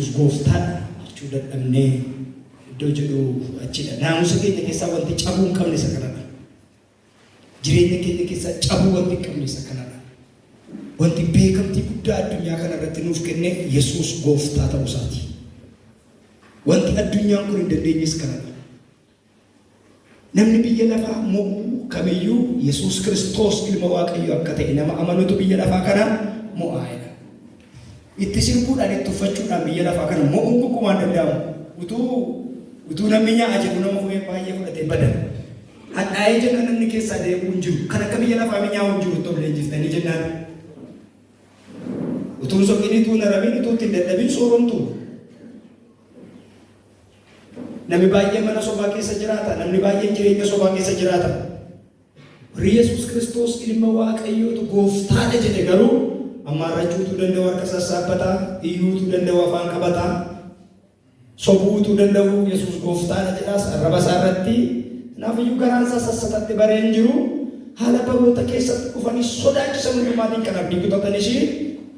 Yesuus gooftaadha jechuudha dhabnee iddoo jedhu achidha. Naamusa keenya keessaa wanti cabuu hin qabne isa kanadha. Jireenya keenya keessaa cabuu wanti hin qabne isa kanadha. Wanti beekamtii guddaa addunyaa kana irratti nuuf kenne Yesuus gooftaa ta'uu isaati. Wanti addunyaan kun hin dandeenyes kanadha. Namni biyya lafaa mo'uu kamiyyuu Yesuus Kiristoos ilma Waaqayyoo akka ta'e nama amanutu biyya lafaa kana mo'aa'edha. Itti sirbuudhaan itti uffachuudhaan biyya lafaa kana mo'uun gonkumaa hin danda'amu. Utuu namni nyaa'a jedhu nama fudhee baay'ee fudhatee badan. Hadhaa'ee jenna namni keessaa deebi'uu hin jiru. Kan akka biyya lafaa mi'aawu hin jiru ta'u leenjiftanii jennaan. Utuun soqinii tuun arabiin utuu ittiin dadhabiin sooromtu. Namni baay'ee mana sobaa keessa jiraata. Namni baay'een jireenya sobaa keessa jiraata. Yesuus Kiristoos ilma Waaqayyootu gooftaadha jedhe garuu ammaarrachuutu danda'u harka sassaabbataa, iyyuutu danda'u afaan qabataa, sobuutu danda'u Yesuus gooftaadha jedhaas arraba isaa irratti. Kanaafuu garaan isaa sassatatti baree hin jiru. Haala baroota keessatti dhufanii sodaachisan hundumaatiin kan abdii kutatanis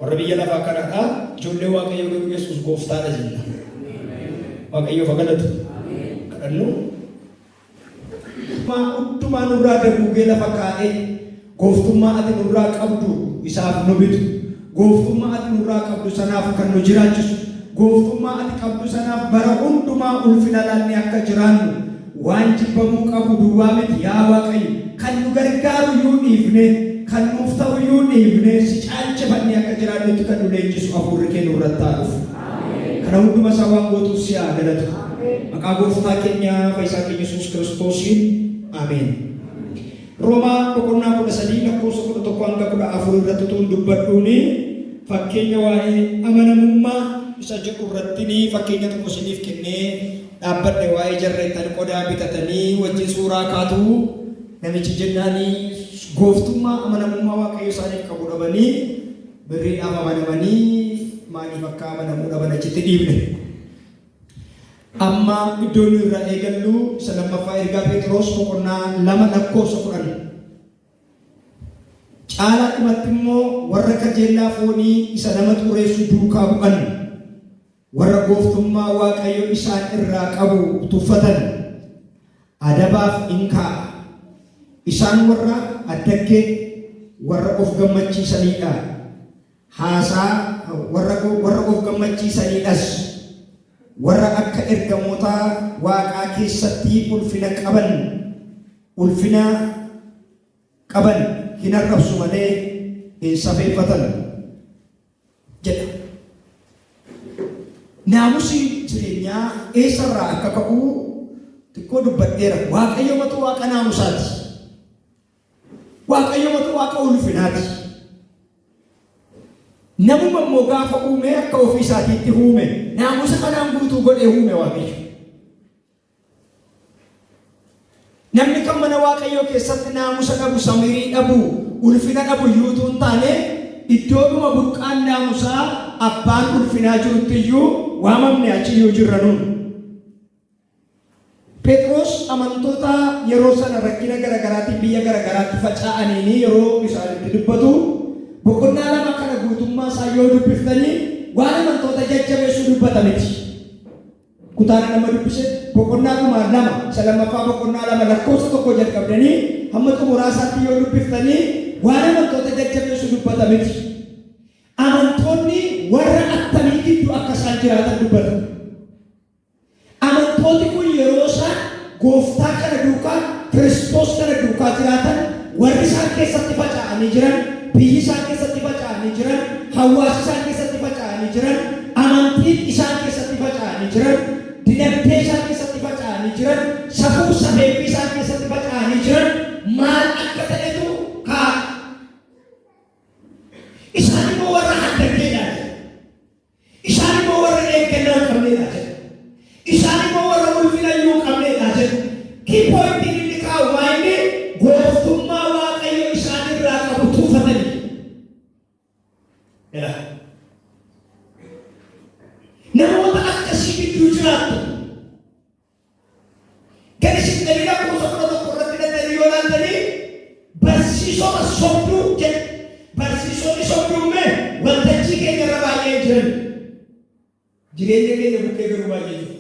warra biyya lafaa kanadha. Ijoollee Waaqayyoo garuu Yesuus gooftaadha jenna. Waaqayyoof haa galatu. Kadhannu. Hundumaa nurraa darbuugee lafa kaa'ee gooftummaa ati nurraa qabdu isaaf nu bitu. Gooftummaa ati nurraa qabdu sanaaf kan nu jiraachisu. Gooftummaa ati qabdu sanaaf bara hundumaa ulfina laannee akka jiraannu waan jibbamuu qabu duwwaa miti yaa Waaqayyo kan nu gargaaru iyyuu dhiifne kan nuuf ta'u iyyuu dhiifne si caalchifannee akka jiraannutti kan nu leenjisu hafuurri kee nurratti haa dhufu. Kana hunduma isaa waan gootuuf si haa galatu. Maqaa gooftaa keenya Fayyisaa keenya Yesuus Kiristoosiin ameen. Roomaa boqonnaa 13 lakkoofsa 11 hanga 14 irratti tuun dubbadhuuni fakkeenya waa'ee amanamummaa isa jedhu irratti fakkeenya tokko isiniif kennee dhaabbadhe waa'ee jarreettan qodaa bitatanii wajjin suuraa kaatu namichi jennaanii gooftummaa amanamummaa Waaqayyo isaaniif qabu dhabanii birriidhaaf amanamanii maaliif akka amanamuu dhaban achitti dhiibne. Amma iddoon irraa eegallu isa lammaffaa ergaa Phexros boqonnaa 2 lakkoofsa 10. Caalaa dhumatti immoo warra kajeellaa foonii isa nama xureessu duukaa bu'an warra gooftummaa Waaqayyo isaan irraa qabu tuffatan adabaaf in kaa'a. Isaan warra addaggee warra of gammachiisanidha. Haasaa warra of gammachiisanidhas. Warra akka ergamoota Waaqaa keessatti ulfina qaban hin arrabsu malee hin safeeffatan jedha. Naamusi jireenyaa eessarraa akka ka'u xiqqoo dubbadheera. Waaqayyo matu Waaqa naamusaati. Waaqayyo matu Waaqa ulfinaati. Namuma immoo gaafa uume akka ofii isaatiitti uume naamusa kanaan guutuu godhee uume Waaqayyo. Namni kan mana Waaqayyoo keessatti naamusa dhabu, samirii dhabu, ulfina dhabu iyyuu hin taane iddoodhuma burqaan naamusaa abbaan ulfinaa jirutti iyyuu waamamne achi iyyuu jirra nuun. Phexros amantoota yeroo sana rakkina garaagaraatiin biyya garaagaraatti faca'anii yeroo isaanitti dubbatu boqonnaa 2 kana guutummaa isaa yoo dubbiftanii waan amantoota jajjabeessuu dubbata miti. Kutaana nama dubbise boqonnaa 2 isa lammaffaa boqonnaa 2 lakkoofsa 1 jalqabdanii hamma xumuraasaatti yoo dubbiftanii waan amantoota jajjabeessuu dubbata miti. Amantoonni warra attamii gidduu akka isaan jiraatan dubbata. Amantoonni kun yeroo isaan gooftaa kana duukaa Kiristoos kana duukaa jiraatan warri isaan keessatti faca'anii jiran, biyyi isaan keessatti faca'anii jiran, hawaasa isaan keessatti faca'anii jiran, amantiin isaan keessatti faca'anii jiran, dinagdee isaan keessatti faca'anii jiran, safuu safeeffii isaan keessatti faca'anii jiran maal akka ta'etu kaa. Isaan immoo warra addaggeedhaa jedha. Isaan immoo warra eeggannaa hin qabneedhaa jedha. Isaan immoo warra ulfina iyyuu hin qabneedhaa jedha. Kiipointiin inni kaa'u waa'ee gooftummaa Waaqayyo isaan irraa qabu tuufatanii. Namoota akkasii gidduu jiraattu gadi siqanii lakkoofsa 11 irratti danda'anii yoo laatanii barsiisota sobduu jedha. Barsiisonni sobduummee waltajjii keenya irra baay'ee jiran. jireenya keenya bukkee garuu baay'ee jiru.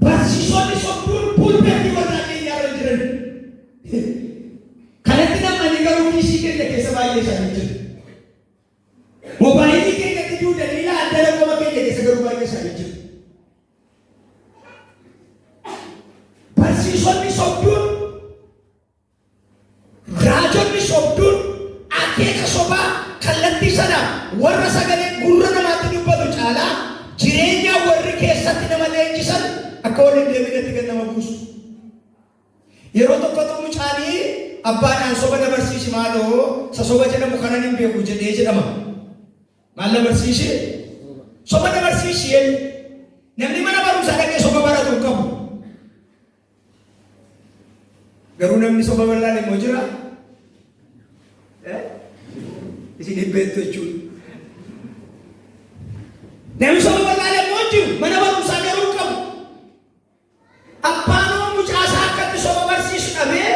Barsiisonni sobduun pulpeetii warraa keenya irra jiran kanatti namni garuu kiisii keenya keessa baay'ee isaanii jiru. Mobaayilii keenyatti duudan ilaa addana qoma keenya keessa garuu baay'ee isaanii jiru. Barsiisonni sobduun, raajonni sobduun akeeka sobaa kallattii sana warra sagalee gurra namaatti dubbatu caalaa jireenya warri keessatti nama leenjisan akka waliin deebinetti kan nama buusu. Yeroo tokkotu mucaanii abbaadhaan soba na barsiisi maaloo sa soba jedhamu kanan hin beeku jedhee jedhama. Maal na barsiisi? Soba na barsiisi namni mana barumsaa dhaqee soba baratu hin qabu. Garuu namni soba bal'aan immoo jira. Isin hin beektu jechuudha. Namni soba bal'aan immoo jiru mana barumsaa garuu qabu. Abbaanoo mucaasaa akkatti soba barsiisu dhabee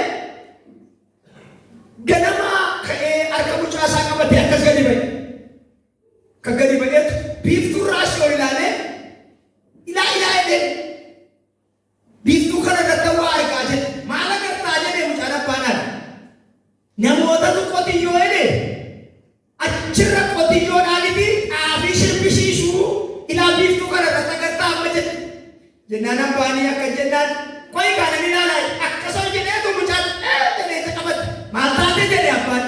ganama ka'ee harka mucaasaa qabatee akkas gadi ba'e. Kan gadi ba'eetu biiftuu raasii ol ilaalee ilaalee biiftuu kana irratti waa argaa jedhe. Maal agartaa jedhee mucaan abbaanaan namootatu qotiyyoo jedhe achirra qotiyyoodhaanifi xaafii sirbisiisuu ilaa biiftuu kana irratti agartaa amma jedhe. Jennaan abbaanii akka jennaan qoyi kana ilaalaa akkasuma jedheetu mucaan jedhee qabate. Maal taate jedhe abbaan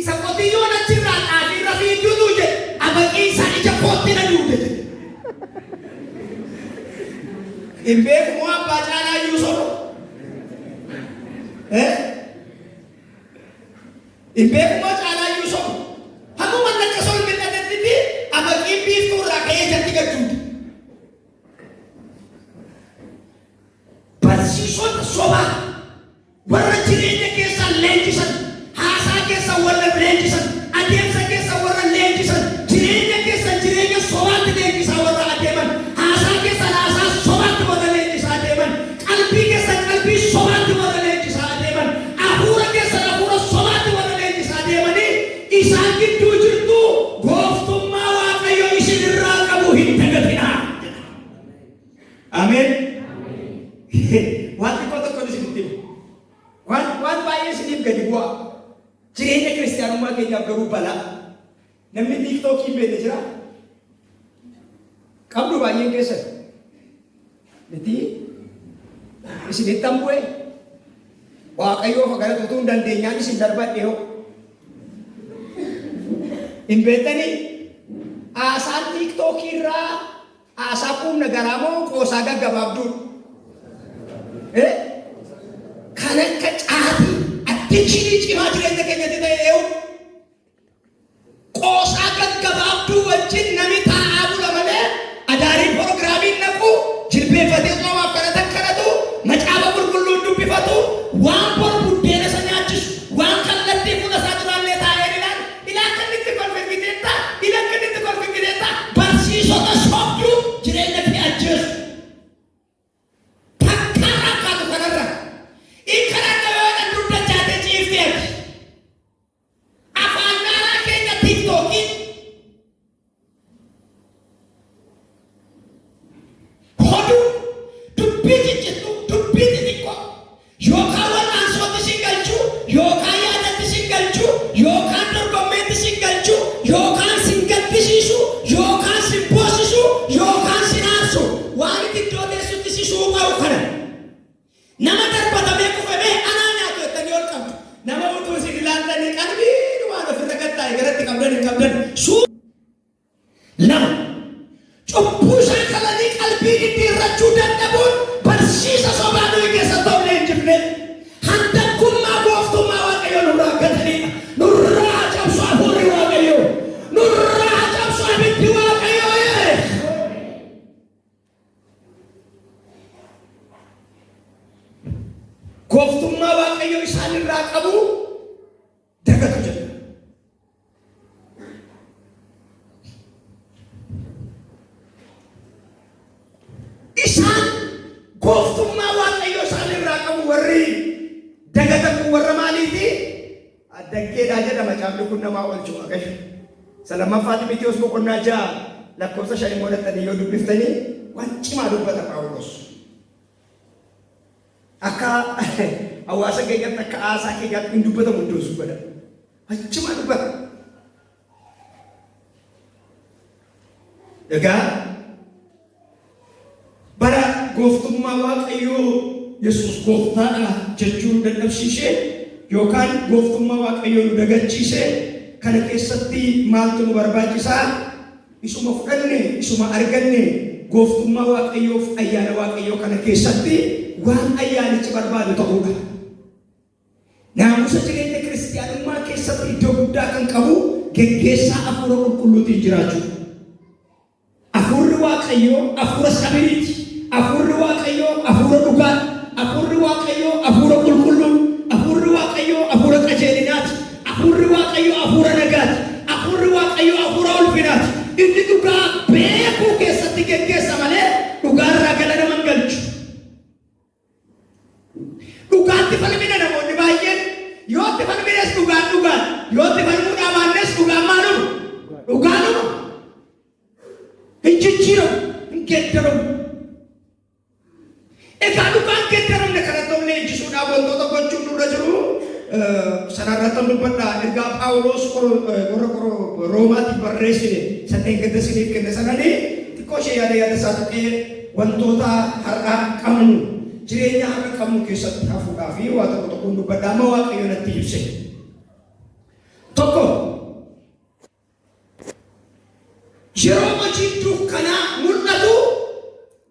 isa qotiyyoon achirraa xaafii rafii duutuu jedhe abaqii isaa ija kootti na duute jedhe. Hin beekumoo abbaa caalaa iyyuu soba. Hin beekumoo caalaa iyyuu soba. Hammuma akka sol midhatetti abaqiin biiftuu irraa ka'ee jatti galchuuti. Barsiisota sobaa warra jireenya keessaa leenjisan, haasaa keessaa warra leenjisan, adeemsa keessaa warra leenjisan, jireenya keessaa jireenya sobaatti leenjisaa warra adeeman, haasaa keessaa haasaa sobaatti warra leenjisaa adeeman, qalbii keessaa qalbii sobaatti warra leenjisaa adeeman, hafuura keessaa hafuura sobaatti warra leenjisaa adeemanii isaan gidduu jirtu gooftummaa Waaqayyo isin irraa qabu hin dagatinaa. Ameen. Wanti tokko isinitti himu. Waan baay'ee isiniif gadi bu'aa. Jireenya kiristaanummaa keenyaaf garuu balaa. Namni tiiktookii hin beekne jira. Qabdu baay'een keessan. Miti isinitti hambu'e. Waaqayyoof gara tutuu hin dandeenyaan isin darbadhe hoo. Hin beektanii haasaan tiiktookii irraa haasaa quubna garaa moo qoosaa gaggabaabduudha. Kan akka caatii attentionii cimaa jireenya keenyatti ta'e eewu qoosaa gaggabaabduu wajjin nami taa'aa bula malee adaarii proogiraamiin naqu jilbeeffatee soomaaf kadhatan kadhatu macaafa qulqulluun dubbifatu waan bor buddeena isa nyaachisu waan kallattii fuula isaa duraallee taa'ee ilaa akkamitti kolfingiteetta ila akkamitti kolfingiteetta barsiisota sobduu jireenya kee ajjeesu. Lama cubbuu isaa kalanii qalbii diddiirrachuu dadhabuun barsiisa sobaa nuyi keessa ta'uun hin jibne handakkummaa gooftummaa Waaqayyo nurraa gataniidha. Nurraa cabsu hafuurri Waaqayyo, nurraa cabsu abiddi Waaqayyo. Gooftummaa Waaqayyo isaan irraa qabu dagatu jedha. Isaan gooftummaa Waaqayyo isaan irraa qabu warri dagatan warra maaliiti? Addaggeedhaa jedhama caafni kun namaa oolchu Waaqayyo. Salaman Fatimitios boqonnaa 6 lakkoofsa 5 mo'attanii yoo dubbiftanii waan cimaa dubbata Phaawulos. Akka hawaasa keenyatti akka aasaa keenyaatti hin dubbatamu iddoo subbada. Waan cimaa dubbata. Egaa bara gooftummaa Waaqayyoo Yesuus gooftaadha jechuun dadhabsiisee yookaan gooftummaa Waaqayyoo nu dagachiisee kana keessatti maaltu nu barbaachisaa? Isuma fudhanne, isuma arganne gooftummaa Waaqayyoof ayyaana Waaqayyoo kana keessatti waan ayyaanichi barbaadu ta'uudha. Naamusa jireenya kiristiyaanummaa keessatti iddoo guddaa kan qabu geggeessaa hafuura qulqulluutiin jiraachuu. Hafuurri Waaqayyoo hafuura sabiriiti. Hafuurri Waaqayyoo hafuura dhugaa. Hafuurri Waaqayyoo hafuura qulqulluu. Hafuurri Waaqayyoo hafuura qajeelinaati. Hafuurri Waaqayyoo hafuura nagaati. Hafuurri Waaqayyoo hafuura ulfinaati. Inni dhugaa beekuu keessatti geggeessa malee dhugaarraa gala nama hin galchu. Dhugaatti falmina namoonni baay'een yoo itti falmines dhugaan dhugaan yoo itti falmuu dhaabannes dhugaan maaluma dhugaanuma hin jijjiiramu hin geeddaramu. Egaa dhugaan geeddaramne kanatti of leenjisuudhaaf wantoota gochuun nurra jiru. Sanarratti dubbadhaa ergaa Phaawulos warra Roomaatiif barreessine sadeen gadda isiniif kenne sananii xiqqoo ishee yaada isaa ta'ee wantoota har'aa qabnu jireenya har'a qabnu keessatti hafuudhaa fi waa tokko tokkoon dubbadhaa amma Waaqayyo natti ibse. Tokko yeroo hojii dukkanaa mul'atu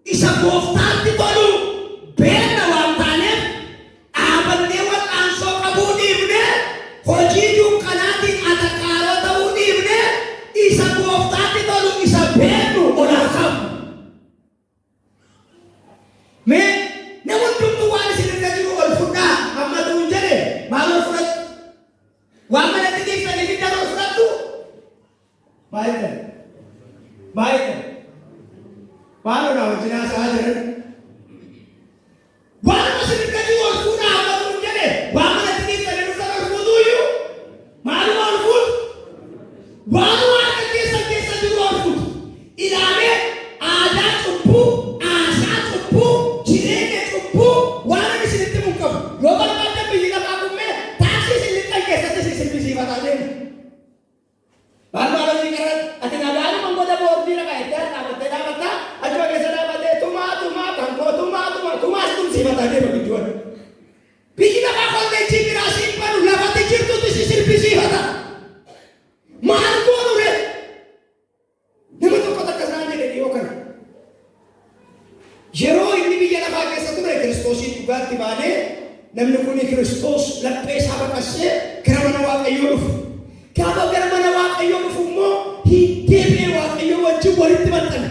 isa gooftaatti tolu beekna waan taaneef dhaabannee wal'aansoo qabuu dhiifne hojii dukkanaatiin atakaaroo ta'uu dhiifne isa gooftaatti tolu isa beeknu olaa qabu. Mee namoonni hundumtuu waan isin irra jiru ol fudhaa amma tuun jedhe maal ol fudhatu? Waan manatti dhiiftanii fiddan ol fudhattu? Baay'ee waan olaa wajjin haasa'aa jiran. Waan isin irra jiru ol fudhaa amma tuun jedhe waan manatti dhiiftanii fiddan ol fuutuyyuu maaluma ol fuutu? Waan waaqa keessa jiru ol fuutu. Ilaalee aadaa cubbuu, aasaa cubbuu, jireenya cubbuu waan isinitti munqabu. Yoo barbaaddan biyyi lafaa kummee taaksii isin lixxan keessatti isin bisiifataa deemu. Barbaadanii qaran ati nagaadhuma goda boordii lafa itti dhaabattee dhaabattaa achuma keessa dhaabattee tumaa kan koo tumaas tumsiifataa deema gidduudha. Biyyi lafaa kolleejjii biraa siin banu lafatti jirtutti si sirbisiifata. Maal goonu ree? Nama tokko takkasaan jedhe dhiyoo kana. Yeroo inni biyya lafaa keessa ture Kiristoosiin dhugaatti baanee namni kun Kiristoos laphee isaa baqassee gara mana Waaqayyoo dhufu. Gaafa gara mana Waaqayyoo dhufu immoo deebi'ee Waaqayyoo wajjin walitti maxxane.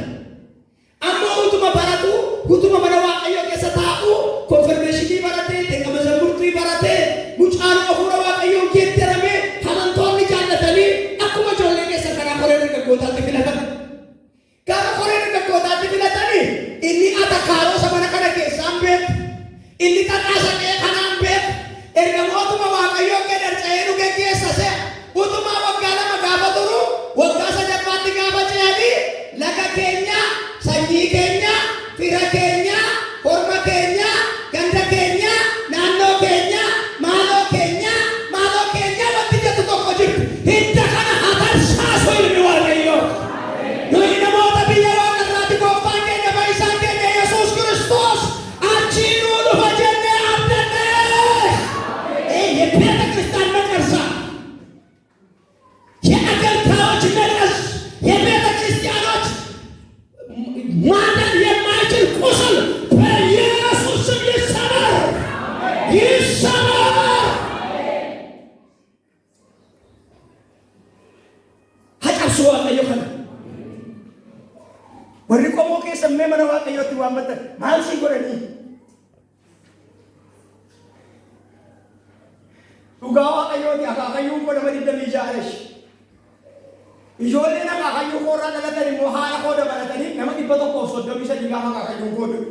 Amma utuma baratu utuma mana Waaqayyoo keessa taa'u konfirmeeshinii baratee deeqama zamburtii baratee mucaan hafuura Waaqayyoo geeddaramee amantoonni jaallatanii akkuma ijoollee keessa karaa koree dargaggootaatti filatan. Gaafa koree dargaggootaatti filatanii inni atakaaroo mana kana keessaan beeku. Inni xaxaasa qe'ee kanaan beeku. Ergamootuma Waaqayyoo geeddarca'ee nu geggeessase utuma waggaa 2 gaafa turu waggaa 3ffaatti gaafa ce'anii laga keenya, sanyii keenya, fira keenya, horma keenya, ganda keenya, naannoo keenya, maaloo keenya wanti jettu tokko jirtu. Hidda kana hatarsaasu ilmi Waaqayyoo. Nuyi namoota biyya waaqarraatti gooftaan keenya fayyisaan keenya Yesuus Kiristoos achii nuu dhufa jennee abdanne. የቤተ ክርስቲያን መቅረሳ የአገልጋዮች መቅረስ የቤተ ክርስቲያኖች ማዳን የማይችል ቁስል በኢየሱስ ስም ይሰበር። ሀጫብሱ Waaqayyo kana warri qomoo keessa mee mana Waaqayyootti waammatan maal si godhanii? Dhugaa Waaqayyooti akaakayyuun koo nama 26 ijoolleen akaakayyuu koo irraa dhalatan immoo haadha koo dabalatanii nama 133 gaafa akaakayyuun koo du'u.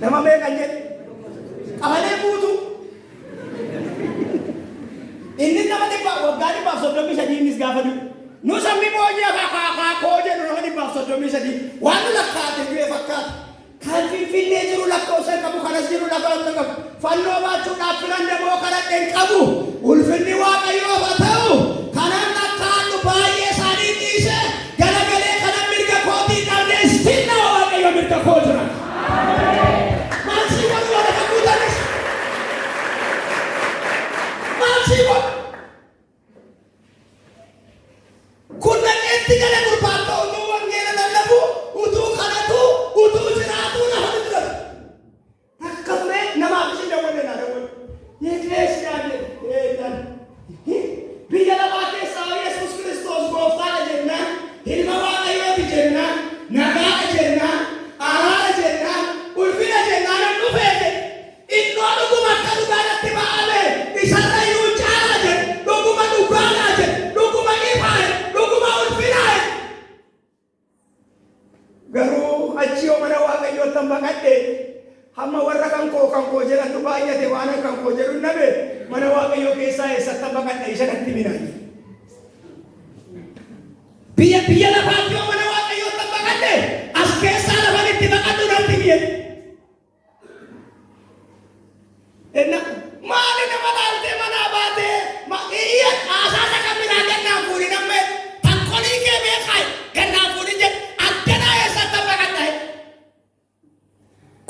Nama meeqan jedhe qabalee guutu inni nama waggaa 100 gaafatu nu sammi boonya ka koje nu hani bafso domisati wanu lakkaate du'e fakkaata kan finfinnee jiru lakkoofsa qabu kanas jiru lakkoofsa qabu fannoo baachuudhaaf filannoo moo kadhadheen qabu ulfinni waaqayyoo haa ta'u kanaan lakkaa'annu baay'ee isaanii dhiise galagalee kana mirga kootii dhabnee istinna waaqayyo mirga koo jira. Maalsi wal wala kakuutanis maalsi wal kun naqeetti gala gurbaata utuu wangeela lallabu utuu kadhatu utuu jiraatu lafa jira akkasumas namaaf isin dawwalee naa dawwalee yeekeessi biyya lafaa keessaa Yesuus Kiristoos gooftaadha jennaan ilma waaqayyooti jennaan nagaadha jennaan araara jennaan ulfina jennaan hin dhufeete innoo dhuguma akka dhugaadhatti ba'ame isarra iyyuu caalaa jedhe dhuguma dhugaadhaa jedhe dhuguma ifaa jedhe dhuguma ulfinaa jedhe garuu achi yoo mana waaqayyoottan baqadhe hamma warra kan koo jedhantu baay'ate waan kan koo jedhu nabe mana waaqayyoo keessaa eessatti baqadha isa natti minaayi biyya lafaatti yoo mana waaqayyoottan baqadhe as keessaa lafan itti baqadhu natti mi'e enna maali nama dhaaltee manaa baatee iyya haasaasa kaminaa gannaan fuudhi namme takkolii kee beekaay gannaan fuudhi jedhe addanaa eessatti baqadha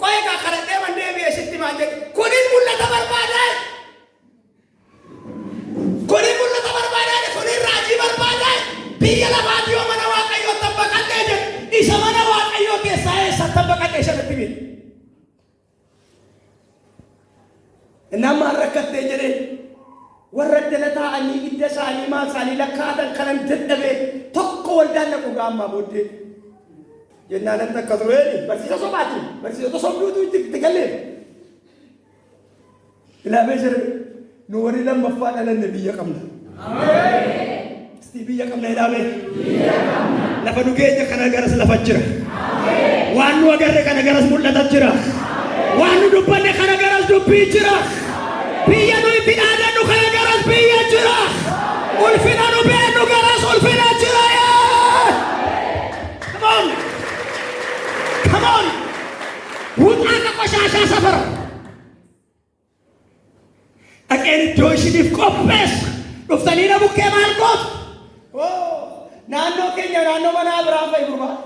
qo'ee kaa kadhadhee mandee beesitti maan jedhe kunis mul'ata barbaadaa kunis raajii barbaadaa biyya lafaatti yoo mana waaqayyoottan baqadhee jedhe isa mana waaqayyoo keessaa eessatti baqadhe isa natti mi'e nama rakkattee jedhe warra jala taa'anii hidda isaanii maal isaanii lakkaa'atan kanan dadhabee tokko waldaan naqu gaammaa booddee jennaan akka akka tureeni barsiisa sobaati barsiisota sobduutu itti galee ilaamee jira nu warri lammaffaa dhalanne biyya qabna biyya qabna ilaamee lafa nu geenya kana garas lafa jira waan nu agarre kana garas mul'ata jira waan nu dubbanne kana garas dubbii jira biyya nu itti dhaadannu kana garas biyya jira ulfina nu beennu garas ulfina jira come on wuxaa ka qoshaashaa safara dhaqeen iddoo ishiniif qopheessu dhuftanii na bukkee maal gootu naannoo keenya naannoo mana Abrahaam fa'i gurbaa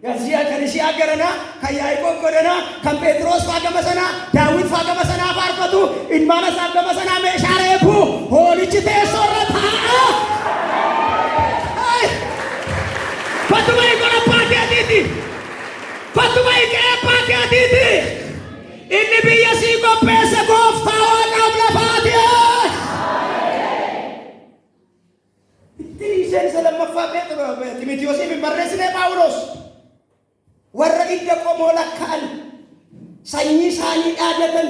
Gasiya kan isi agarana kan Yaaqoob godhana kan Phexros faagama sana Daawit faagama sana faarfatu ilmaana faagama sana meeshaalee buu hoolichi teessoo irra taa'a fatuma ikola paatiyaatiiti fatuma ikee paatiyaatiiti inni biyya sii qopheesse gooftaa waaqaaf lafaati itti isheen isa lammaffaa Timoteosiif barreessine Phaawulos warra idda qomoo lakkaa'an sanyii isaanii dhaadatan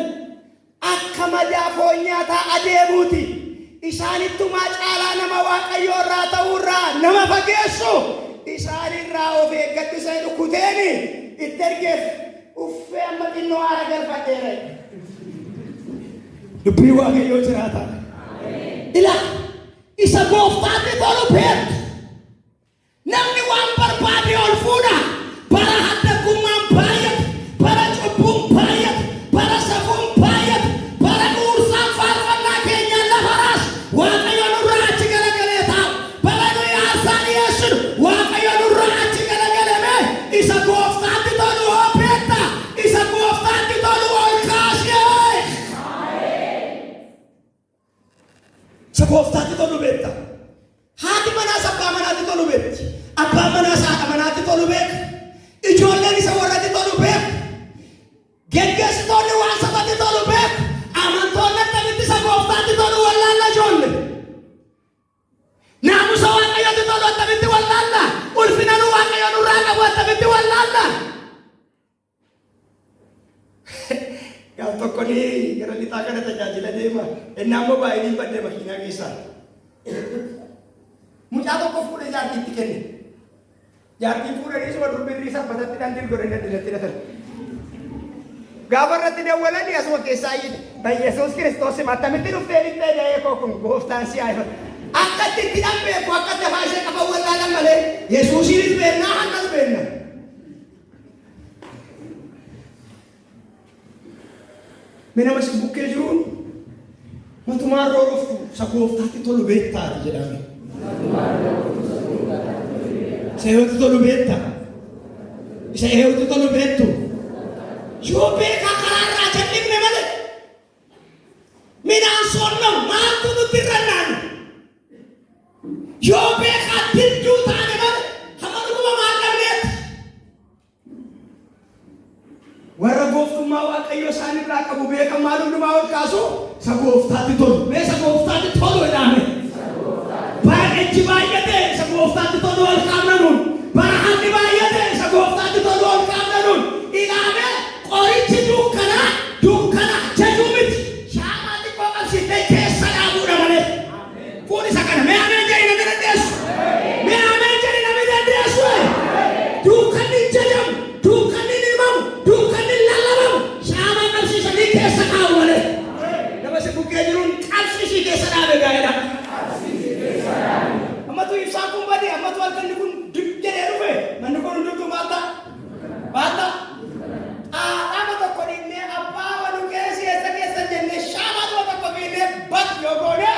akka madaa foon nyaataa adeemuuti isaanittumaa caalaa nama waaqayyoo irraa ta'uurraa nama fageessu isaanirraa of eeggadhu isa dhukkuteeni itti ergeef uffee amma xinnoo haara galfadheera dubbii waaqayyoo jiraata ila isa gooftaatti tolu beektu namni waan barbaade ol fuudha bara haddagummaan baay'atu bara cubbuun baay'atu bara safuun baay'atu bara dhuursaan faarfannaa keenyaan lafaraas waaqayyo nurraa achi galagalee taa'u bara nuyi aarsaan dhiyeessinu waaqayyo nurraa achi galagalame isa gooftaatti tolu hoo beekta isa gooftaatti tolu ol kaasee isa gooftaatti tolu beekta haati manaas abbaa manaatti tolu beekti abbaa manaas haadha manaatti tolu beeka ijoolleen isa warratti tolu beeku geggeessitoonni waan sabatti tolu beeku amantoonni akkamitti isa gooftaatti tolu wallaalla ijoollee naamusa waaqayyooti tolu akkamitti wallaalla ulfina nu waaqayyo nurraa qabu akkamitti wallaalla gaaf tokko ni gara lixaa kana tajaajila deema innaa immoo baay'inii baddee makiinaa keessaa mucaa tokko fuudhee jaartiitti kenne jaartiin fuudhanii suma durbirrii sabbatatti dandii godhanii addunyaatti hidhatan. Gaafa irratti dawwalanii asuma keessaa Yesuus Kiristoos attamitti dhuftee dhiftee da'ee koo kun gooftaan si haa ifatu. Akka itti tidambe ko akate faashe qaba wallala male Yesuusin beena hannas beena Mina mas bukkee jiruun matumaa rooroftu sakooftaatti tolu beektaati jedhame. Seeyooti tolu beekta. Seeyooti tolu beektu. Yoo beekaa karaarraa jal'ifne malee midhaan soonnamu maaltu nutti rannaan. Yoo beekaa didduu taane malee hamma dhuguma maal dhabneeti. Warra gooftummaa Waaqayyoo isaanirraa qabu beekan maal hundumaa ol kaasu sakooftaatti tolu. Mee sakooftaatti tolu jedhame. Baay'eechi baay'ate sakooftaatti tolu ol kaa'amnanuun. Barahanni baay'ate sakooftaatti tolu ol kaa'amnanuun. Ilaame qorichi dukkana jechuu miti. Shaamaa xiqqoo qabsiitee keessa dhaabuudha malee. Fuun isa kana mee ameen jedhi namni dandeessu. Mee ameen jedhi namni dandeessu. Dukkanni hin jedhamu. Dukkanni hin himamu. Dukkanni hin lallabamu. Shaamaa qabsiisanii keessa dhaa'u malee. Nama si bukkee jiruun qabsiisii keessa dhaabe gaa'edha. Ammatu ibsaa kun bade ammatu halkanni kun jedhee dhufe manni kun hundumtuu baata. Dhaaba tokko dhinnee abbaa waluu keessa jennee shaamaa tokko biinee bat yoo goone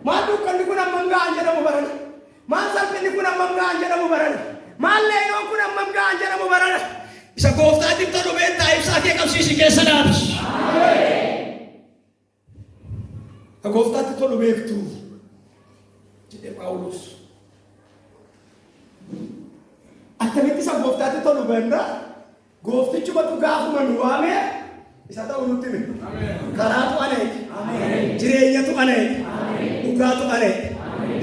maal dukkanni kun ammam ga'an jedhamu barana. Maal salphinni kun ammam ga'an jedhamu barana. Maal leeyoon kun ammam ga'an jedhamu barana. Isa gooftaatiif tolu beektaa ibsaa kee qabsiisii keessa dhaabi. Ka gooftaatti tolu beektu jedhe Phaawulos. Akkamitti isa gooftaatti tolu beekna? Gooftichi matu gaafuma nu waame isa ta'u nutti hime. Karaatu aneeti. Jireenyatu aneeti. Dhugaatu aneeti.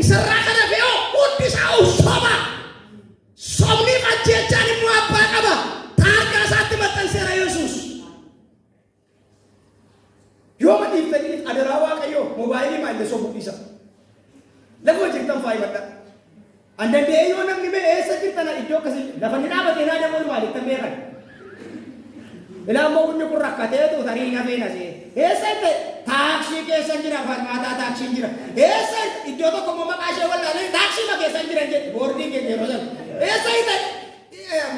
Isarraa kana fe'oo hundi isaa soba. Sobni ajjeechaan immoo abbaa qaba. Taargaa isaatti maxxanseera Yesuus. Yoo madhiiftanii adaraa Waaqayyoo moobaayilii maayillee sobuu dhiisa. Lafa jirtan faayifadha. Andandee yoo namni mee eessa jirtan iddoo akkasii lafa ni dhaabatee naa deemuun maaliif beekan. Ilaa immoo hundi kun rakkateetu tarii nafee nasee. Eessa itti taaksii keessa jira farmaataa taaksiin jira. Eessa iddoo tokko immoo maqaa ishee wallaalee taaksii ma keessa jiran jedhe boordii keenya yeroo sana. Eessa itti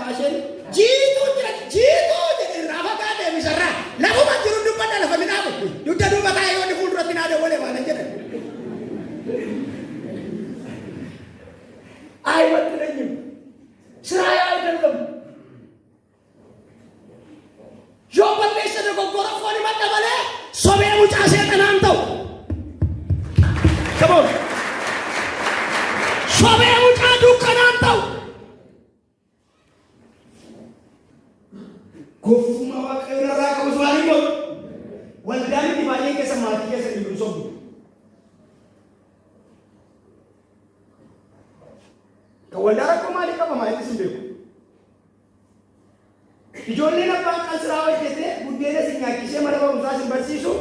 maasheen jiituu jira jiituu jedhe irraa fagaa deebisarraa lafuma jiru dubbadha lafa ni dhaabu. Dugda duuba taa'ee yoo inni fuulduratti naa deemuun maala jedhan. አይወጥረኝም ስራዬ አይደለም ጆበሌስ ደጎጎራ ሆነ መደበለ ሶቤ ውጫ ሰይጣናንተው ከቦል ሶቤ ውጫ ዱከናንተው ጎፍማ ዋቀራ ከውዝዋሪሞ ወልዳን ዲባዬ ከሰማት ከሰይዱ ሶብ Waldara ko maali qaba maali sin beeku. Ijoolleen abbaan kan siraa hojjete buddeena si nyaachisee mana barumsaa sin barsiisu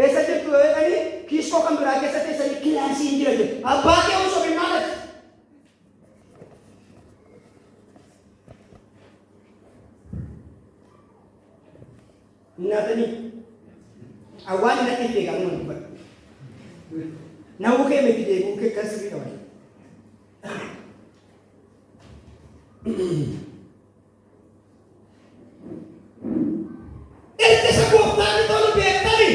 eessa jirtu jedhanii kiiskoo kan biraa keessa teessanii kilaasii hin jira jedhu. Abbaa kee osoo hin maalati. Nyaatanii awwaalli natti hin beekamu hin dubbadhu. Nawuu kee miti deeguu kee kan sirrii qaban. Este sa gooftaan tolu beektani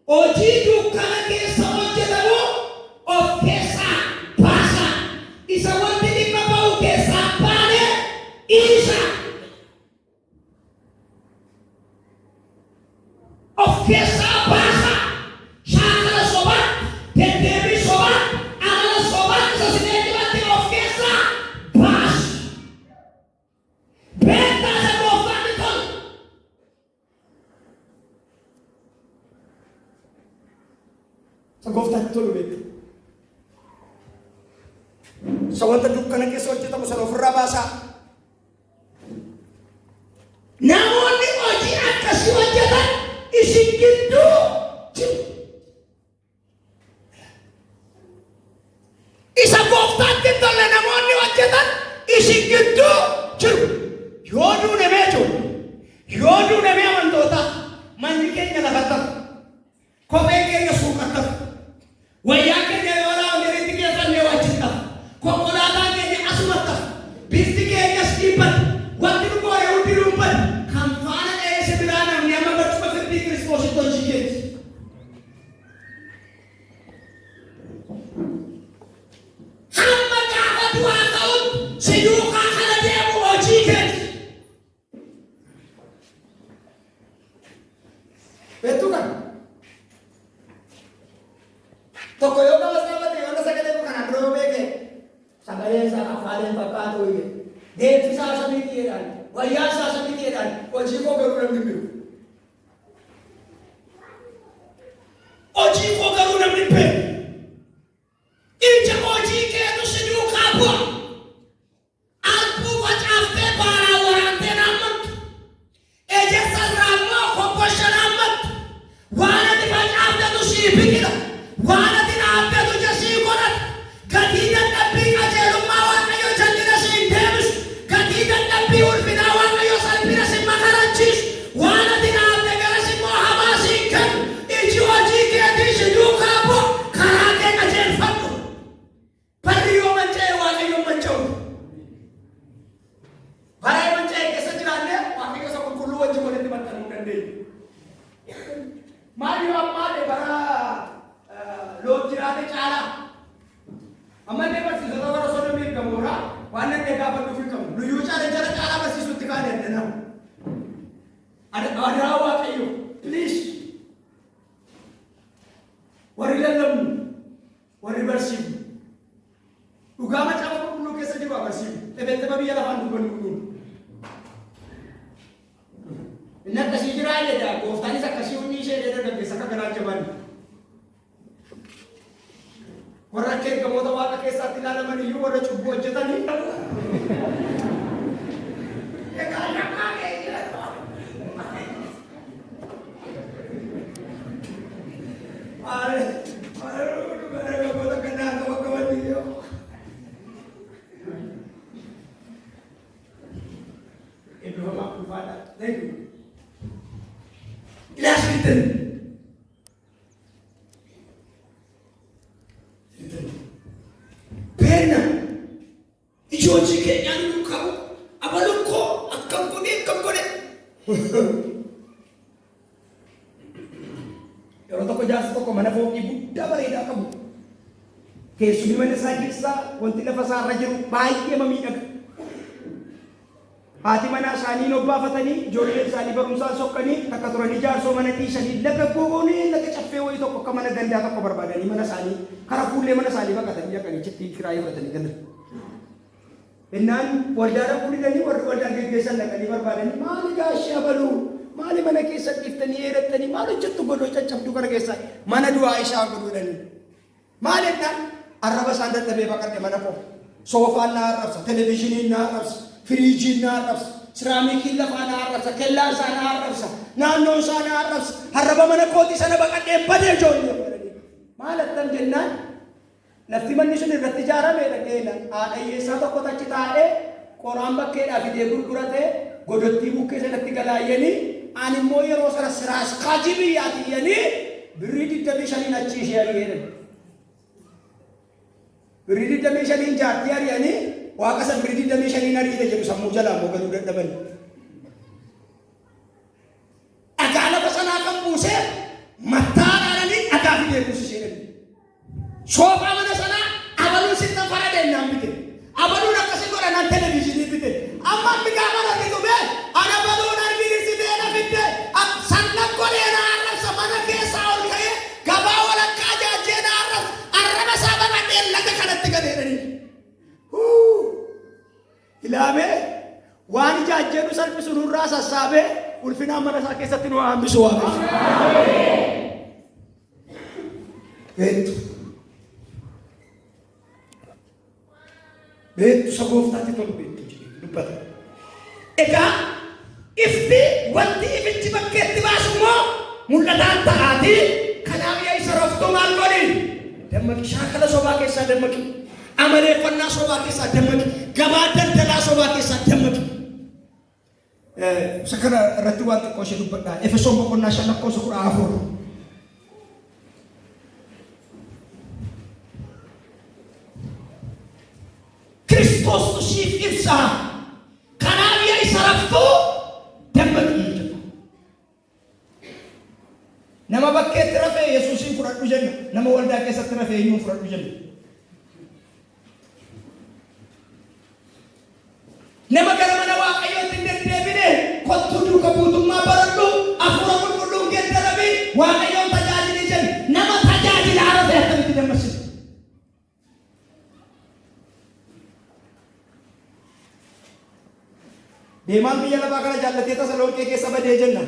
hojii dukkana keessa hojjetamu of keessaa baasa. Isa wanti dhimma ba'u keessaa baane isa of keessaa baasa. Shaakala soba deddeebii soba amala soba isa sinee dibatti of keessaa baasa. Beektaa sa gooftaan tolu. Sa gooftaan tolu beektu. Sa wanta dukkana keessa hojjetamu sana ofirraa baasaa. Namoonni hojii akkasii hojjetan isin gidduu jiru. Isa gooftaatti tolle namoonni hojjetan isin gidduu jiru. Yoo duunemee jiru, yoo duunemee amantoota manni keenya lafattafu, kophee keenya suuqattafu, wayyaa keenya yoo laa walitti geeffannee wajjinta konkolaataa keenya asumatti bifti keenyas dhibban wanti nu goone hundi dhumban kan faana dheesse biraa namni amma barcuma firdii Kiristoositti hojii keeti. Hamma gaafa du'aa ka'utti si duukaa kana deemu hojii keeti. Beektu kan tokko yoo gaafa saabate yoo sagalee ko kanaan dura beeke sagalee isaa afaaleen fakkaatu iyye deemsi isaa samiitiidhaan wayyaa isaa samiitiidhaan hojii koo garuu namni biru hojii koo garuu namni beeku ija hojii keetu si duukaa bu'a albuu facaaftee baaraa waraantee naammattu ejersa raammoo kobbosha naammattu waan ati facaaftetu sii biqila waan ati dhaabbetu jasii godhata gatii dadhabbii qajeelummaa waaqayyo jallina siin deebisu gatii dadhabbii ulfinaa waaqayyo salphina siin makarachiisu waan ati dhaabde garas immoo hamaa siin kennu iji hojii keetii si duukaa bu'a karaa kee qajeelfadhu barri yoo manca'e waaqayyo manca'u baraa manca'e keessa jiraannee waaqayyo isa qulqulluu wajjin walitti maxxanuu dandeenya. Maali yoo ammaadhe bara loojjiraate caalaa amma illee barsiisota bara sodomii gamoora waan inni gaafadhuuf hin qabu nuyyuu caala jara caalaa barsiisutti kaane addanamu aadaa waaqayyo please warri lallabnu warri barsiifnu dhugaa macaafa qulqulluu keessa jiru agarsiifnu xebeettema biyya lafaan dubbannu kun inni akkasii jiraa jedha gooftaanis akkasii hundi ishee dheeda gaggeessa akka garaa jaban warra akka ergamoota waaqa keessaatti ilaalaman iyyuu warra cubbuu hojjetanii egaa namaa keessa thank you. Ilaasritan beena ijoollee keenyaan nu qabu abalukkoo akkam godhe yeroo tokko jaarsi tokko mana fooqii guddaa bareedaa qabu keessumni mana isaa keessaa wanti lafa isaa irra jiru baay'ee miidhaga. Haati mana isaanii nobbaafatanii ijoolleen isaanii barumsaan sokkanii takka turanii jaarsoo mana dhiisanii laga gogoonee laga caffee wayii tokko akka mana gandaa tokko barbaadanii mana isaanii karaa fuullee mana isaanii baqatanii dhaqanii chitti kiraayee fudhatanii galan. Innaan waldaadhaan kulidanii warri waldaan geggeessan dhaqanii barbaadanii maali gaashee abaluu maali mana keessa dhiiftanii heerattanii maal hojjettu godhoo caccabduu kana keessaa mana du'aa isaa godhuudhanii maali innaan arraba isaan dadhabee baqadhe mana koo soofaan na arrabsa televezyiiniin na arrabsa firiijiin na arrabsa siraamikiin lafaa na arrabsa kellaan isaa na arrabsa naannoon isaa na arrabsa arraba mana kootii sana baqadhee badee ijoollee maal attan jennaan lafti manni sun irratti ijaarame dhaqeena haadha hiyyeessaa tokko achi taa'ee qoraan bakkeedhaa fidee gurguratee godottii bukkee sanatti galaayyanii ani immoo yeroo sana siraas kaajii biyyaatiyyanii birrii 25 achi ishee ari'eedhan birrii 25 jaartii ari'anii waaqa san birrii 25 ari'ite jedhu sammuu jalaa moo galuu dadhaban dhagaa lafa sanaa kan buusee mattaa dhaananii dhagaa fidee buusisee soofaa mana sana abaluun sitta faradeenyaan bite abaluun akkasii godhanaan televezyiinii bite amma bigaa marati dhume ana baluun arginisitee na fidde sannan godhee na arrabsa mana keessaa ol ka'ee gabaa walakkaa jaajjee na arraba isaa baqadheen laga kanatti gadeedhanii ilaamee waan jaajjeenu salphisu nurraa sassaabee ulfinaan mana isaa keessatti nu hambisu waaqessu beektu sagooftaatti tolu beektu jedhee dubbata. Egaa ifti wanti ifichi bakkeetti baasu immoo mul'ataan ta'aatii kanaaf yaa isa roftuu maal godhi dammaqi shaakala sobaa keessaa dammaqi amaleeffannaa sobaa keessaa dammaqi gabaa daldalaa sobaa keessaa dammaqi. Isa kana irratti waan xiqqoo ishee dubbadhaa Efesoon boqonnaa 5:14 Kristos siif ibsa. Kanaaf yaa isa raftuu dammaqii jedha. Nama bakkeetti rafee Yesuusin fudhadhu jenna. Nama waldaa keessatti rafee eenyuun fudhadhu jenna. Nama gara mana Waaqayyootti hin deddeebine kottuu duuka buutummaa baradhu hafuura qulqulluun geeddarame Waaqayyoon tajaajili jenna. Nama tajaajilaa rafee akkamitti dammaqsiisa? Deemaan biyya lafaa kana jaallatee Tasaloniqee keessa badee jenna.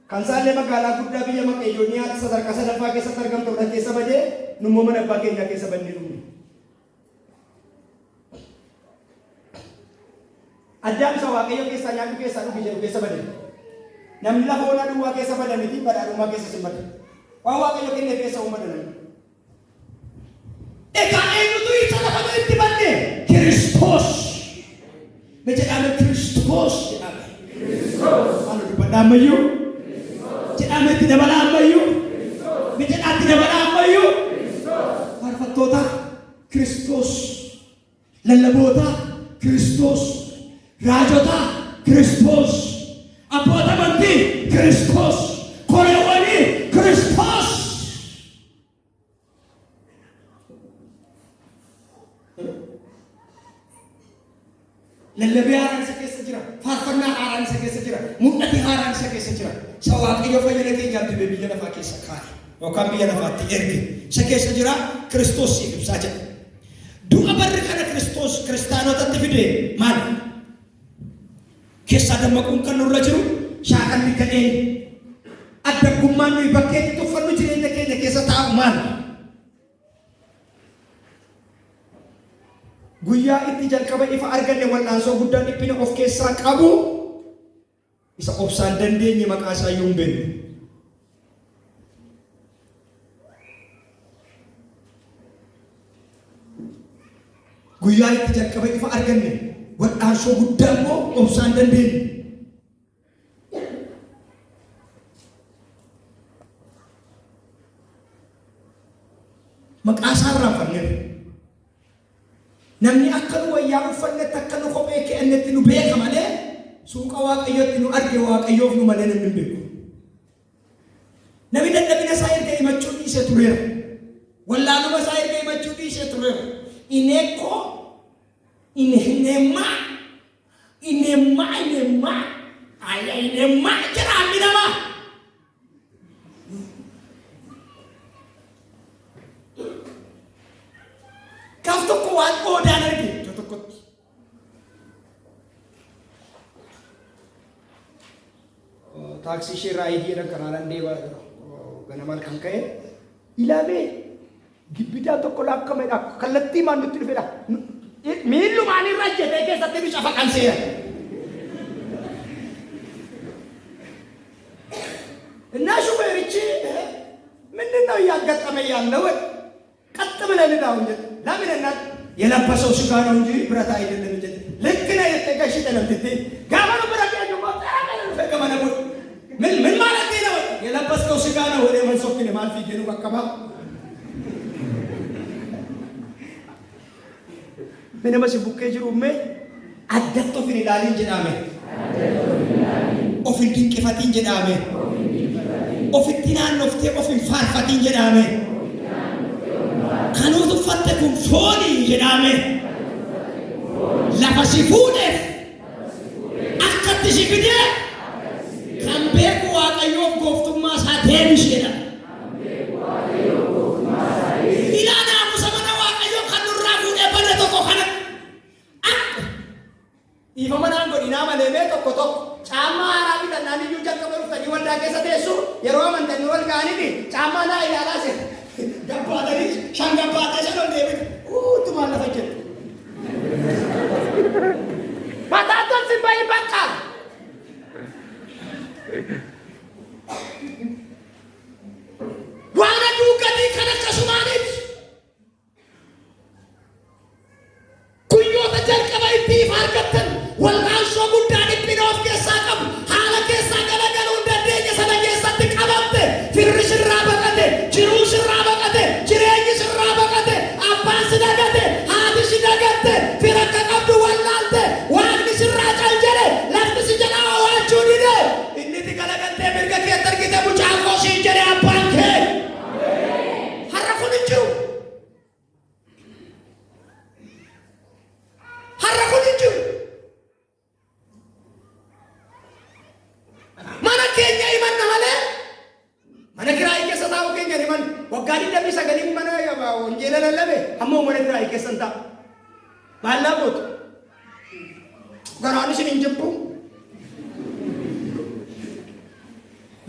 Kan isaallee magaalaa guddaa biyya Maqeedooniyaa sadarkaa sadaffaa keessatti argamtudha keessa badee nummoo mana abbaa keenyaa keessa badnee dhumne. Addaan isa Waaqayyo keessaa nyaadhu keessaa dhugi jedhu keessa badee. Namni lafa onaa duwwaa keessa bada miti badhaadhummaa keessa sin bada. Waan Waaqayyo kennee keessa uummata namni. Egaa eenyutu isa lafa itti badde? Kiristoos. Mejedhame Kiristoos jedhame. Kiristoos. Ano dubbadha ammayyuu? Jedhame itti dabala ammayyuu? Mejedhaatti dabala ammayyuu? Kiristoos. Faarfattoota Kiristoos. Lallaboota Kiristoos. Raajota Kiristoos. Abboota amantii Kiristoos. Koreewwanii Kiristoos. Lallabee haaraan isa keessa jira. Faarfannaa haaraan isa keessa jira. Mul'ati haaraan isa keessa jira. Isa Waaqayyo fayyina keenyaaf dibee biyya lafaa keessa kaa'e yookaan biyya lafaatti erge isa keessa jira. Kiristoos siif ibsaa jedha. Du'a barri kana Kiristoos kiristaanotatti fide maali? Keessaa dammaquun kan nurra jiru shaakalli kadhee addaggummaan nuyi bakkeetti tuffannu jireenya keenya keessa taa'u maali? Guyyaa itti jalqaba ifa arganne wal'aansoo guddaan dhiphina of keessaa qabu isa obsaan dandeenye maqaa isaa iyyuu hin beeknu. Guyyaa itti jalqaba ifa arganne wal'aansoo guddaa immoo obsaan dandeenye. Maqaa isaa irraanfanneerra. Namni akka nu wayyaa uffannetti akka nu kophee ke'annetti nu beeka malee suuqa Waaqayyootti nu arge Waaqayyoof nu malee namni hin beeku. Namni dadhabina isaa erga himachuu dhiisee tureera. Wallaaluma isaa erga himachuu dhiisee tureera. Ineekoo ineemmaa jedhaamni namaa. Gaaf tokko waan oodaan arge iddoo tokkotti. Taaksii ishee raayidii kanaadhaan deemaa ganama kan ka'e ilaalee gibbidaa tokko lakkaa'amedha. Kallattii maan nutti dhufedha. Miillumaan irra jedhee keessatti bishaan faqanseera. እና ሹፌርቺ ምንድን ነው እያጋጠመ ያለው? ቀጥ ብለን ዳው እንጂ ለምንና የለበሰው ስጋ ነው እንጂ ብረት አይደለም እንጂ ልክ ነው የተገሽ ተለምትት ጋባኑ ብረት ያለው ማጣራቀን ፈቀመነ ምን ማለት ነው? የለበሰው ስጋ ነው ወደ መንሶክን ማልፊ ገኑ በቀባ ምን መስ ቡኬ ጅሩሜ አደጥቶ ፊኒዳሊን ጀዳሜ ኦፊን ዲንቅፋቲን ጀዳሜ ኦፊቲናን ኖፍቴ ኦፊን ፋርፋቲን ጀዳሜ kanuutu uffatte kun fooni jedhame lafa si fuudheef akkatti si fidee kan beeku Waaqayyoof gooftummaa isaa deebiseedha. Ilaa naamusa mana Waaqayyoo kan nurraa fuudhee bane tokko kana akka dhiifama naan godhinaa malee mee tokko caammaa haaraa bitannaan iyyuu jalqaba dhuftanii waldaa keessa teessu yeroo amantanii wal ga'aniiti caammaa naa ilaalaa seera. Gabbaatanii shan gabbaatee sana deebiin tumaan lafa jedhu. Mataatoon si baay'ee bakka. Waan aduu gadii kan akkasumaaniiti. Guyyoota jalqaba itti ifa argattan wal'aansoo guddaa dhiphina of keessaa qabu haala keessaa galagaluu hin dandeenye sana keessatti qabamte firri sirraa baqate jiruu sirraa baqate jireenyi sirraa baqate abbaan si dagate haati si dagatte lallabee amma uummanni biraa keessan ta'a. Maallaa gootu garaan isin hin jibbu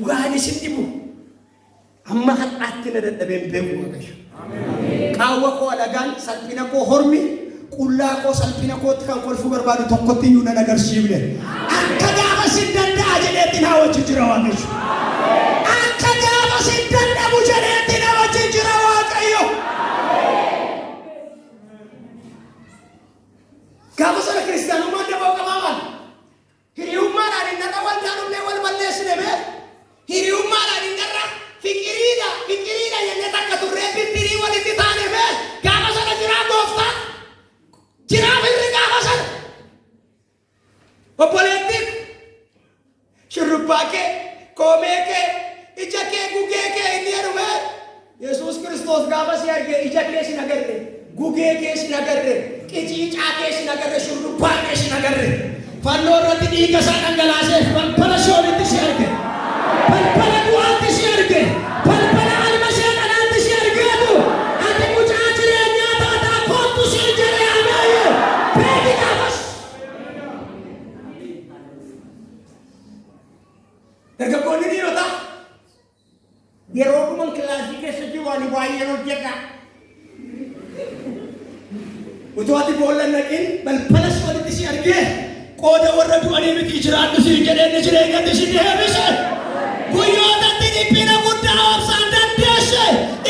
waan isin dhibu amma har'aatti na dadhabeen beeku Waaqayyo. Qaawwa koo alagaan salphina koo hormi qullaa koo salphina kootti kan kolfuu barbaadu tokkotti iyyuu nan agarsiifne akka gaafa sin danda'a jedheetti na wajjin jira Waaqayyo. Akka gaafa sin danda'u jedheetti na wajjin jira Waaqayyo. Gaafa sana kiristaanummaan daboo qabaaman hiriyummaadhaan hin narra waldaan humnee wal balleessine bee hiriyummaadhaan hin narra fikiriidha jennee takka turree bittirii walitti taane bee gaafa sana jiraa gooftaan jiraa firri gaafa sana obboleettiin shurrubbaa kee koomee kee ija kee gugee kee inni jedhume Yesuus Kiristoos gaafa si arge ija kee sin agarre gugee kee sin agarre qiciicaa kee sin agarre shurrubbaa kee sin agarre fannoo irratti dhiiga isaa dhangalaasee balbala shoonitti si arge balbala du'aatti si arge balbala almasee dhalaatti si argeetu ati mucaa jireenyaa taataa koottu si jedhee amaayyee beeki gaafas. Dargaggoonni dhiirota yeroo dhuman kilaasii keessa jiru ani baay'ee hojjedha. Utuu ati boolla naqin balbala shoonitti si argee qooda warra du'anii miti jiraadhu si jedhee jireenyatti si deebise. Guyyootatti dhiphina guddaa obsaan dandeesse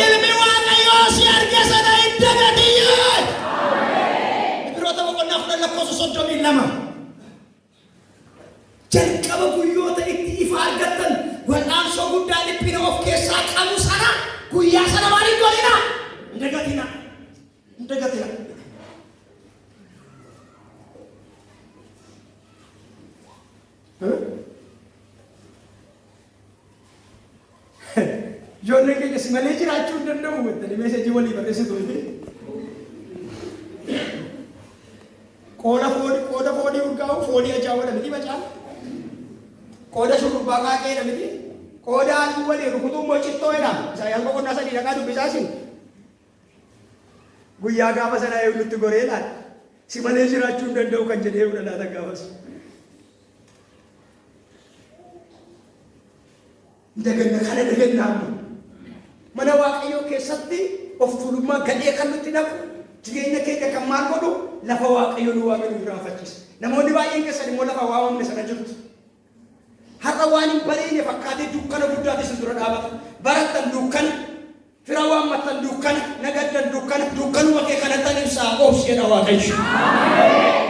ilmi Waaqayyoo si arge sana hin dagatiyyee. Ibroota boqonnaa 10:32 jalqaba guyyoota itti ifa argattan wal'aansoo guddaa dhiphina of keessaa qabu sana guyyaa sana maaliin godhina? Hin dagatina. Ijoolleen keenya si malee jiraachuu hin danda'u jettanii meesajii walii barreessitu miti. Qooda foonii urgaa'u foonii ajaa'udha miti macaan. Qooda shurrubbaa qaaqeedha miti. Qooda halluu walii rukutuu immoo cittoo jedhama. Isaayyaas boqonnaa 3 dhaqaa dubbisaasin. Guyyaa gaafa sana nutti goree laata. Si malee jiraachuu hin danda'u kan jedhee laata gaafas. Daganna mana Waaqayyoo keessatti of tuulummaa gadhee kan nutti naqu jireenya keenya kan maal godhu lafa Waaqayyoo nu Waaqayyoo nu raafachiisa. Namoonni baay'een keessan immoo lafa waamamne sana jirtu. Har'a waan hin bareedne fakkaatee dukkana guddaatti isin dura dhaabata. Barattan dukkana, fira waammattan dukkana, nagaddan dukkana, dukkanuma kee kanattan ibsaa oobsi jedha Waaqayyo.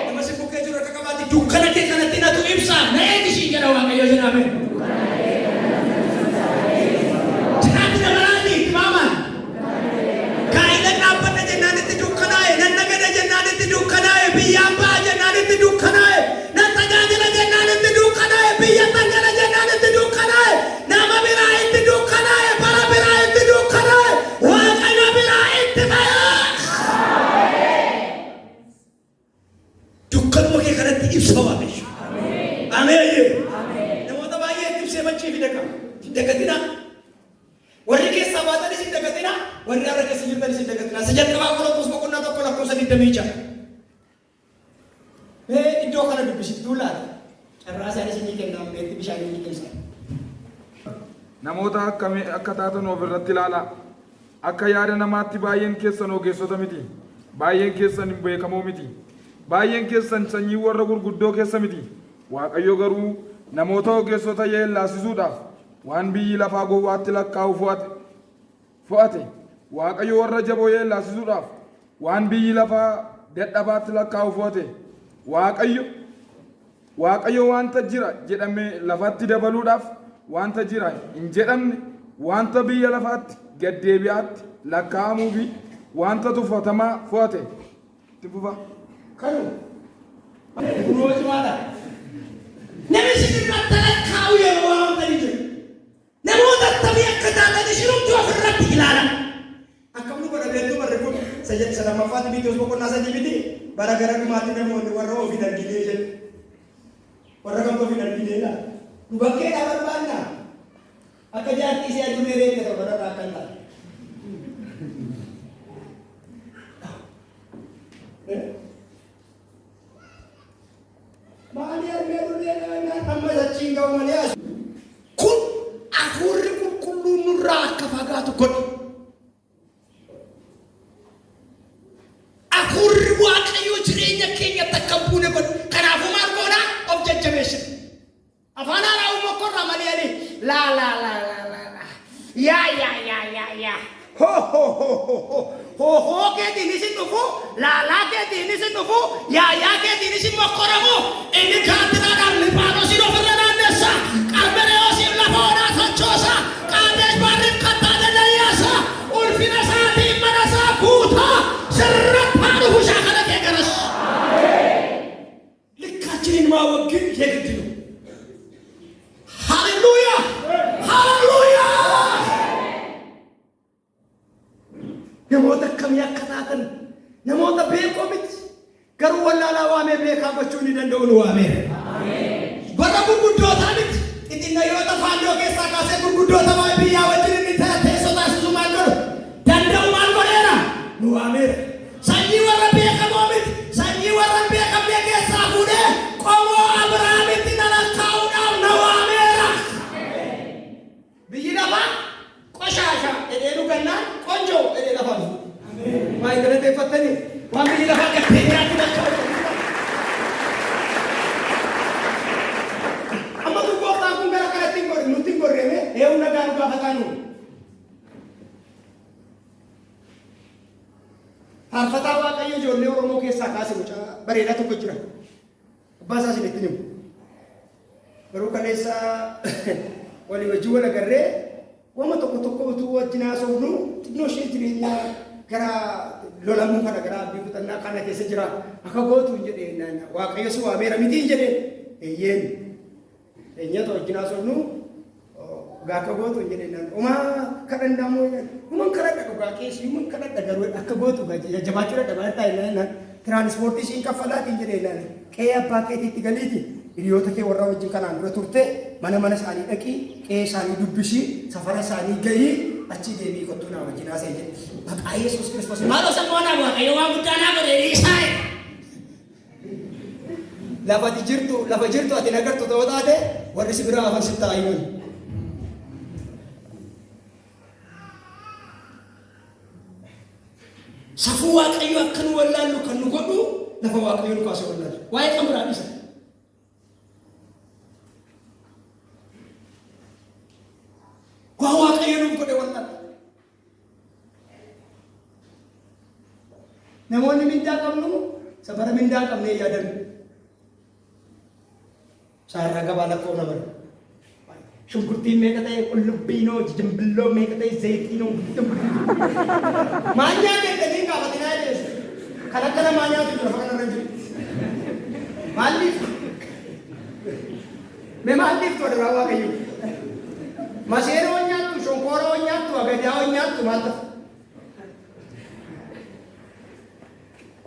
Nama si bukkee jiru akka qabaatti dukkana kee kanatti natu ibsaa na eegisii jedha Waaqayyo jedhame. Biyyaan baa jennaanitti dukkanaa'e na tajaajila jennaanitti dukkanaa'e biyya tajaajila jennaanitti dukkanaa'e nama biraa itti dukkanaa'e bara biraa itti dukkanaa'e Waaqayyo biraa itti ta'e. Dukkanuma kee kanatti ibsa Waaqayyo. Ameen. Namoota baay'ee itti ibsee machii fi dagatina. Warri keessaa baatan isin dagatina. Warri har'a keessa jirtan isin dagatina. Isa jalqabaa Qorontos boqonnaa 1:26. Iddoo kana dubbisittuu laata? Carraa isaanis ni kennaa meetti bishaan ni keessa. Namoota akka taatan ofirratti ilaalaa. Akka yaada namaatti baay'een keessan ogeessota miti. Baay'een keessan hin beekamoo miti. Baay'een keessan sanyii warra gurguddoo keessa miti. Waaqayyo garuu namoota ogeessota yeellaasisuudhaaf waan biyyi lafaa gowwaatti lakkaa'u fo'ate. Waaqayyo warra jaboo yeellaasisuudhaaf waan biyyi lafaa dadhabaatti lakkaa'u fo'ate. Waaqayyo wanta jira jedhamee lafatti dabaluudhaaf wanta jira hin jedhamne wanta biyya lafaatti gaddeebi'aatti lakkaa'amuu fi wanta tuffatamaa fo'ate. Tifufa. Kanu. Kunuunsi maala. Namni isin irratti lakkaa'u yeroo waan ta'anii jiru. Namoota akkamii akka taatan isinumtu ofirratti ilaalan. Akkamni godha beektuu barreeffama sadaffaatti Maatewos boqonnaa 3 miti. Bara gara dhumaatti namoonni warra ofii arginee jedhu. Warra kamtu ofii arginee laa. Nu bakkeedhaa barbaanna. Akka jaartii ishee adunee reettee ta'u bara akka hin taane. Maali argeeru leena amma sachiin ga'u malee as. Kun hafuurri qulqulluun nurraa akka fagaatu godhu. Hafuurri Waaqayyoo jireenya keenyatti akka hin buune godhu. Kanaafuu maal goona? Of jajjabeessina. Afaan haaraa uummakorraa malee la. Ho keetiin isin dhufu, laalaa keetiin isin dhufu, yaayaa keetiin isin mokkoromu. Inni kaantiraadhaan Libaanoosiin ofirra naannessa. Qarmeloosiin lafa onaa sochoosa. Qaadesh Barneef kattaa dadayyaasa. Ulfina isaatiin mana isaa guutaa. Sirrattaa dhufu shaakala kee garas. Likkaachiniin maa waggiin yeedidinu. Hallelujah! Hallelujah! Namoota akkamii akka taatan namoota beekoo miti garuu wallaalaa waamee beekaa gochuu ni danda'u nu waameera. Warra gurguddootaa miti xixinnayyoota faandoo keessaa kaasee gurguddoota biyyaa wajjin inni teessoo taasisu maal godhu danda'u maal godheera nu waameera. Sanyii warra beekamoo miti sanyii warra beekamne keessaa fuudhee qomoo Abrahaamitti nalakkaa'uudhaaf na waameera. Biyyi lafaa qoshaasha edheenu gannaan qonjoo edhee lafaa dhufu. Maa hin galateeffattanii waan biyyi lafaa gattee jiraatti bakka amma gooftaan kun gara kanatti hin godhe nutti hin gorreeme eewu nagaa nu gaafataa nu. Faarfataa Waaqayyo ijoollee Oromoo keessaa kaase mucaa bareedaa tokko jira. Abbaa isaa isinitti himu. Garuu kaleessa walii wajjin wal agarree wama tokko utuu wajjin haasofnu xinnoo ishee jireenyaa gara lolamuu kana gara abdii kutannaa kana keessa jira. Akka gootu hin jedhee Waaqayyo si waameera miti hin jedhee eeyyeen eenyata wajjin haasofnu akka gootu hin jedhee umaa kadhannamoo uman kadhadha dhugaa keessi uman kadhadha garuu akka gootu jabaachuu dadhabaa taa'e tiraanispoortii siin kaffalaatiin jedhee qe'ee abbaa keetiitti galiiti. Hiriyoota kee warra wajjin kanaan dura turte mana isaanii dhaqii qe'ee isaanii dubbisii safara isaanii gahii achi deebii kottuu naa wajjin haasa'e jedhe. Maqaa Yesuus Kiristoos maaloo sammoonaa Waaqayyo waan guddaa naa godhe dhiisaa. Lafa jirtu ati nagartu ta'uu taate warri si biraa hafan sitti haayuun. Safuu Waaqayyo akka nu wallaallu kan nu godhu lafa Waaqayyo nu kaasee wallaallu. Waa'ee kan biraa dhisa. Waa Waaqayyo nu godhe wallaallu. Namoonni mindaa qabnu safara mindaa qabnee yaadannu. Saarraa gabaa lakkoo nama dha. Shunkurtiin meeqa ta'e qullubbiinoo jijimbiloo meeqa ta'e zayitiinoo. Maal nyaatanii gaafatinaa jechuudha. Kan akka namaa nyaatu jira faana irra jiru. Maaliif? Mee maaliif tola Waaqayyo? Maseeroo nyaattu, shonkooroo nyaattu, agadaa nyaattu maal ta'a?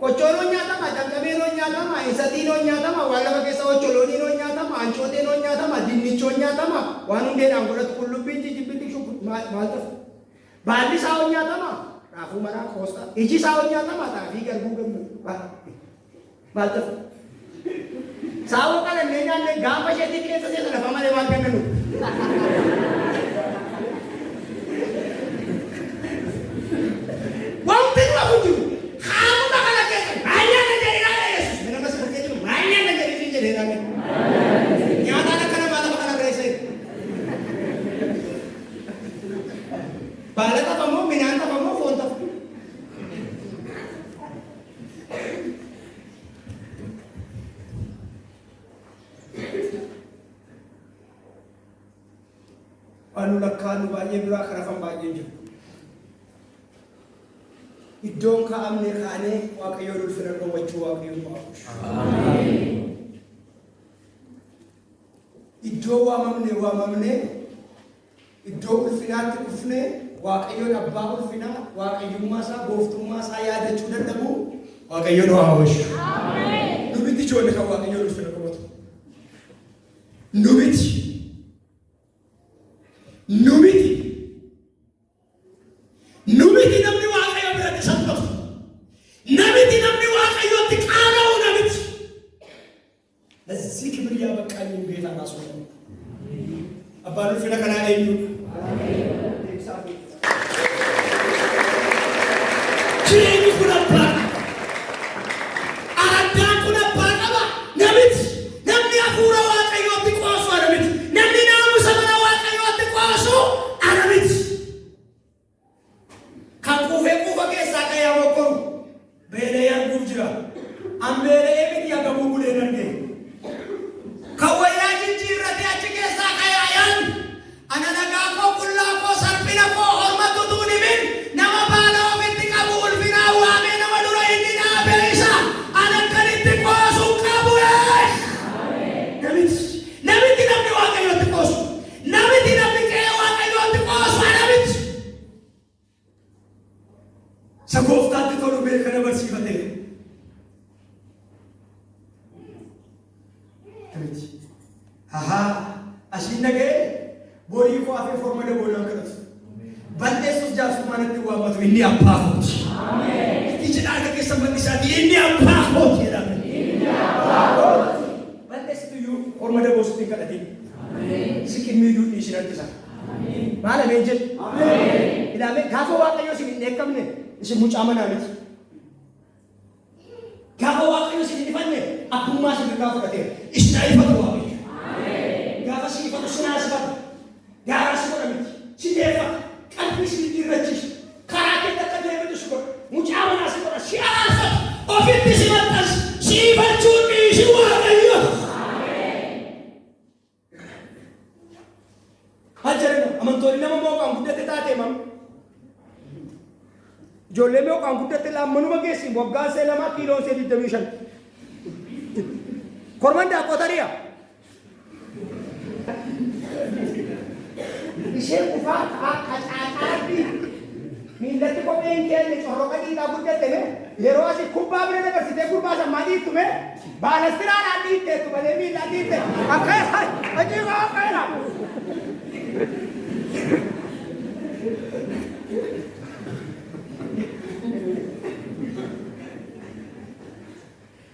Kochooloo nyaatama, danqabeeloo nyaatama, isatiinoo nyaatama, waan lafa keessa ocholooniinoo nyaatama, ancooteenoo nyaatama, dinnichoo nyaatama, waan hundeedhaan godhatu qullubbiin jijibbitti maal ta'a? Baalli saawwan nyaatama, raafuu maraa qoosxaa, iji saawwan nyaatama, xaafii garbuu gammu maal ta'a? Saawwan qalannee nyaannee gaafa isheetii keessa seessa lafa malee maal kennanu? Wanti lafu jiru. Haamuma kana keessa baay'een jedhee Yesuus mana masa fakkeenya jiru baay'een jedhee jedhee nyaataan akka namaa lafa kana reessee baala tafamoo midhaan tafamoo foon tafu. Anu lakkaanu baay'ee biraa karafan baay'een jiru. Iddoon kaa'amne kaanee Waaqayyoon ulfina dhowwachuu Waaqayyoon baa'u. Iddoo waamamne iddoo ulfinaatti dhufne Waaqayyoon abbaa ulfinaa Waaqayyummaa isaa gooftummaa isaa yaadachuu dadhabu Waaqayyoon haa hawwishu. Nubiti ijoollee kan Waaqayyoon ulfina dhowwatu. Nubiti namni Waaqayyo biratti salphatu. Namni Waaqayyo kaasuu danda'a. Abbaan ulfina kanaa eenyudha? Jireenyi kun abbaa addaan kun abbaa qaba namichi namni hafuura waaqayyootti qoosu namichi namni naamusa mana waaqayyootti qoosu namichi kan kuufee kuufa keessaa ka'ee mokkoru beelee arguuf jira an beelee miti agamuu bulee dandee kan wayyaa jijjiirratee achi keessaa ka'ee ayaan ana nagaa koo qullaa koo salphina koo hormatu tuunimin nama baala ofitti qabu ulfinaa waamee nama dura inni dhaabee isa ana kanitti qoosu qabu namitti namni waaqayyootti qoosu namitti namni qe'ee waaqayyootti qoosu namitti isa gooftaatti tolu beekana barsiifatee namitti asiin nagee borii koo afee formada boodaan kadhatu balleessuuf jaarsummaanatti waammatu inni abbaa kooti. Itti jedhaa keessan bal'isaati inni abbaa kooti jedhame. Balleessituyyuu formada boosutti hin kadhatin. Siqin miidhuu dhiishin harkisa. Maal ameen jedhu? Ilaame gaafa waaqayyo isin hin dheekkamne isin mucaa manaa miti. Gaafa waaqayyo isin hin ifanne abbummaa isin irraa fudhateera. Isin haa ifatu waaqayyo. Gaafa si ifatu sinaa sifatu. Gaaraa si godha miti. Si deeffata. Qalbii si dirrachiisu. Karaa keessa akka deebitu si godha. Mucaa manaa si godha. Si araarfata. Ofitti si maxxansa. Si ifachuun dhiisi waaqayyo. Hajjarina amantoonni nama mooqaan guddate taatee mamu. Ijoollee mooqaan guddate laammanuma geessi waggaan see lamaa kiiloon see 25. Korman daakoo tari'a. Isheen kufaa qacaaqaatti miillatti kopheen keenya corroqa dhiigaa guddatte yeroo asii kubbaa bira dabarsitee kubbaa sammaa dhiittume baalastiraadhaan dhiitteettu malee miillaan dhiitte akka ajiibaa akka jedha.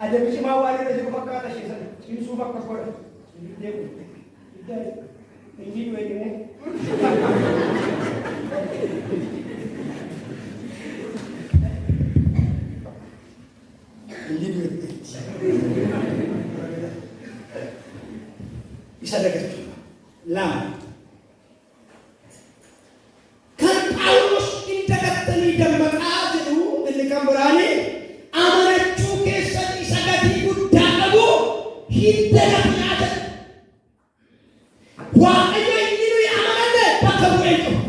Adeemsi maa waan irra jiru fakkaata isheesan cimsuuf akka godha. Ini dua ini. Ini dua. Bisa dekat. Lam. Kan Paulus indagat tani dan makaadu ini kamberani amanat cuke sadi sagati buddha kamu hidup ada. Waaqayyo inni nuyi amananne bakka bu'ee qabu.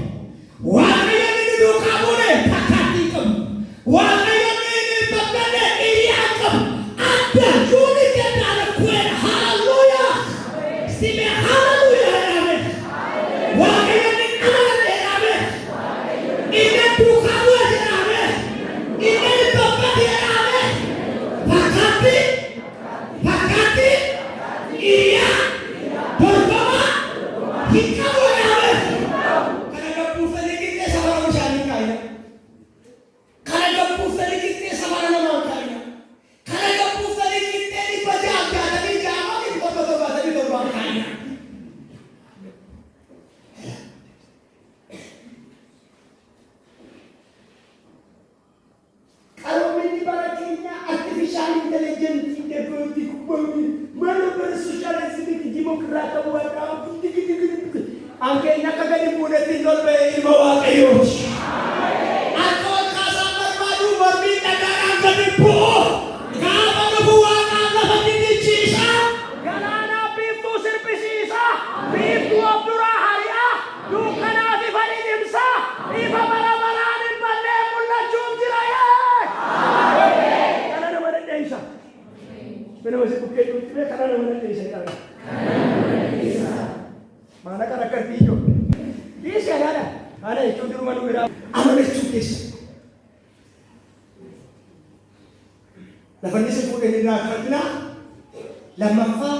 Waaqayyo inni duukaa buune fakkaattii qabu. Waaqayyo inni bakkanne hiriyaa qabu. Adda yuuni jedhaana ku'een haalluuyaa. Sime haalluuyaa jedhame. Waaqayyo inni amananne jedhame. Inni duukaa bu'e jedhame. Inni bakkatti jedhame. Fakkaattii. Hiriyaa. Dorgoma. Kita boleh apa? Karena gabung tadi kita sama orang cari kaya. Karena gabung tadi kita sama orang kaya. Karena gabung tadi kita di penjaga tapi jangan di kota-kota tadi orang kaya. Kalau menimbulkannya artificial intelligence tidak berarti mana bersosialisasi di demokrasi buat angke nakagani muna tinol be ilmawa kayo. Ako kasama madu berbeda dengan kenipu. Kamu kebuang Allah mendidik galana pintu serpisisa, pintu abdurahaya, dukan afi falidimsa, ifa barabaranin balle mulla jumjiraya. Karena mana desa. Benar masih bukit itu karena mana desa karena. Mana kan akan tijo? Bisa ada itu di rumah numera. Amanah cukis. Lapan disebut ini nakatna. Lama fa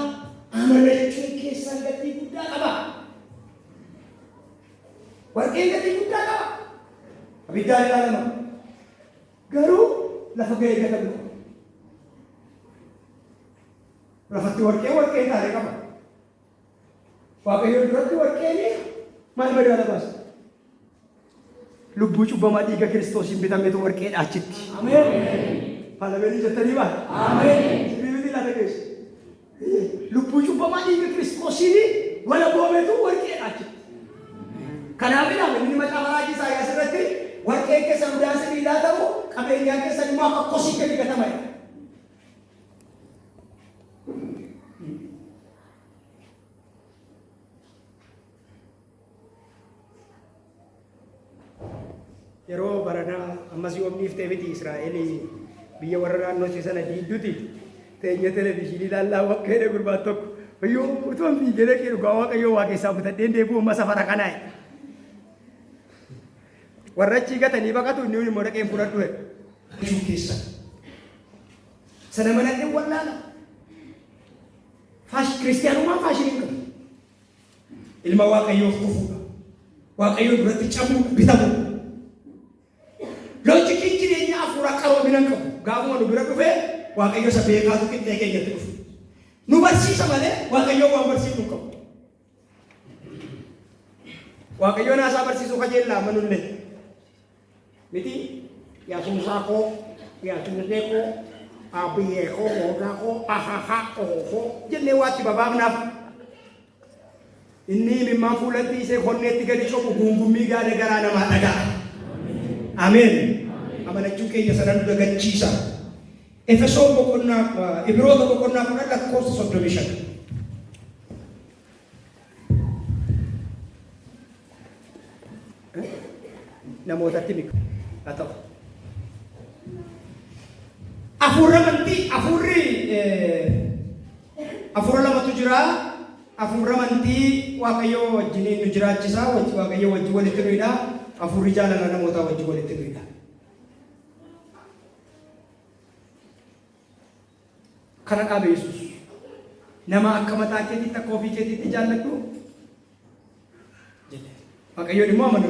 amanah cukis sangat tidak apa? Warga tidak tidak apa? Abidal lama. Garu lafa gaya kata dulu. Lafa tu warga tarik apa? waaqayyo duratti warqeeni maal madaala baasa? Lubbuu cubbamaa dhiiga Kiristoosiin bitametu warqeedha achitti. Ameen. Paalameeni jettanii baala. Ameen. Sibiilli laata keessa. Lubbuu cubbamaa dhiiga Kiristoosiin wala boobetu warqeedha achitti. Kanaaf inni macaafa raajii Isaayyaas irratti warqee keessa hundaan sibiilaa ta'u qabeenyaa keessa immoo akka kosii gadi gatama. Yeroo baranaa ammas yoomniif ta'e miti Israa'el biyya warra naannoo sana diidduuti teenya televezyiinii ilaallaa wakkeedha gurbaan tokko wayyoo utuun fiigee dhaqee dhugaa waaqayyoo waa keessaa butadheen deebi'u amma safara kanaa warra achii gatanii baqatu inni immoo dhaqeen fudhadhu jedhu keessa sana manadhee wallaala kiristiyaanummaan faashiniin qabu ilma waaqayyoof dhufuudha waaqayyoo duratti cabuudha bitamuudha. Loojikii jireenya afuura qaroominaan qabu gaafuma nu bira dhufee waaqayyo isa beekaatu qixxee keenyatti dhufu. Nu barsiisa malee waaqayyo waan barsiisnu qabu. Waaqayyo naasaa barsiisuu kajeellaa manullee. Miti yaasuusaa koo, yaasuusee koo, abiyyee koo, moodaa koo, ahaha koo jennee waatti babaafnaaf. Inni mimmaan fuulatti isee konneetti gadi cobu gungummii gaada garaa namaa dhaga'a. Ameen. Amanachuu keenya sadan dagachiisa. Efesoon boqonnaa Ibroota boqonnaa 10 lakkoofsa 35. Namootatti mika. Haa ta'u. Afuura lamatu jira. Afuura amantii waaqayyoo wajjin nu jiraachisa. Waaqayyoo wajjin walitti nuyi afuurri jaalala namootaa wajjin walitti nuyi. Kana dhaabe Yesuus nama akka mataa keetiitti akka ofii keetiitti jaalladhu jedhe. Waaqayyoon immoo amanu.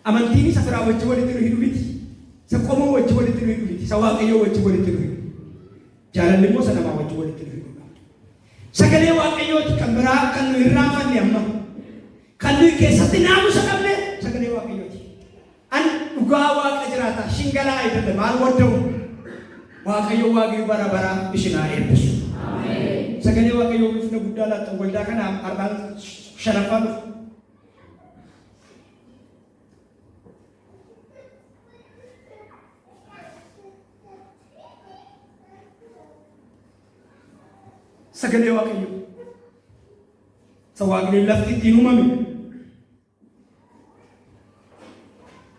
Amantiin isa firaa wajjin walitti nuyi miti. Isa qomoo wajjin walitti nuyi miti. Isa waaqayyoo wajjin walitti nuyi. Jaalalli immoo isa namaa wajjin walitti nuyi. Sagalee waaqayyooti kan biraa kan nuyi irraanfanne amma. Kan nuyi keessatti naamusa qabne sagalee waaqayyooti. An dhugaa waaqa jiraata shingalaa ayyaana maal wadda'u. Waaqayyo waaqayyo bara bara isinaa eebbisu. Ameen. Sagalee waaqayyo bifna guddaa laatan waldaa kana arbaan shanaffaan dhufu. Sagalee waaqayyo. Isa waaqni lafti ittiin uumame.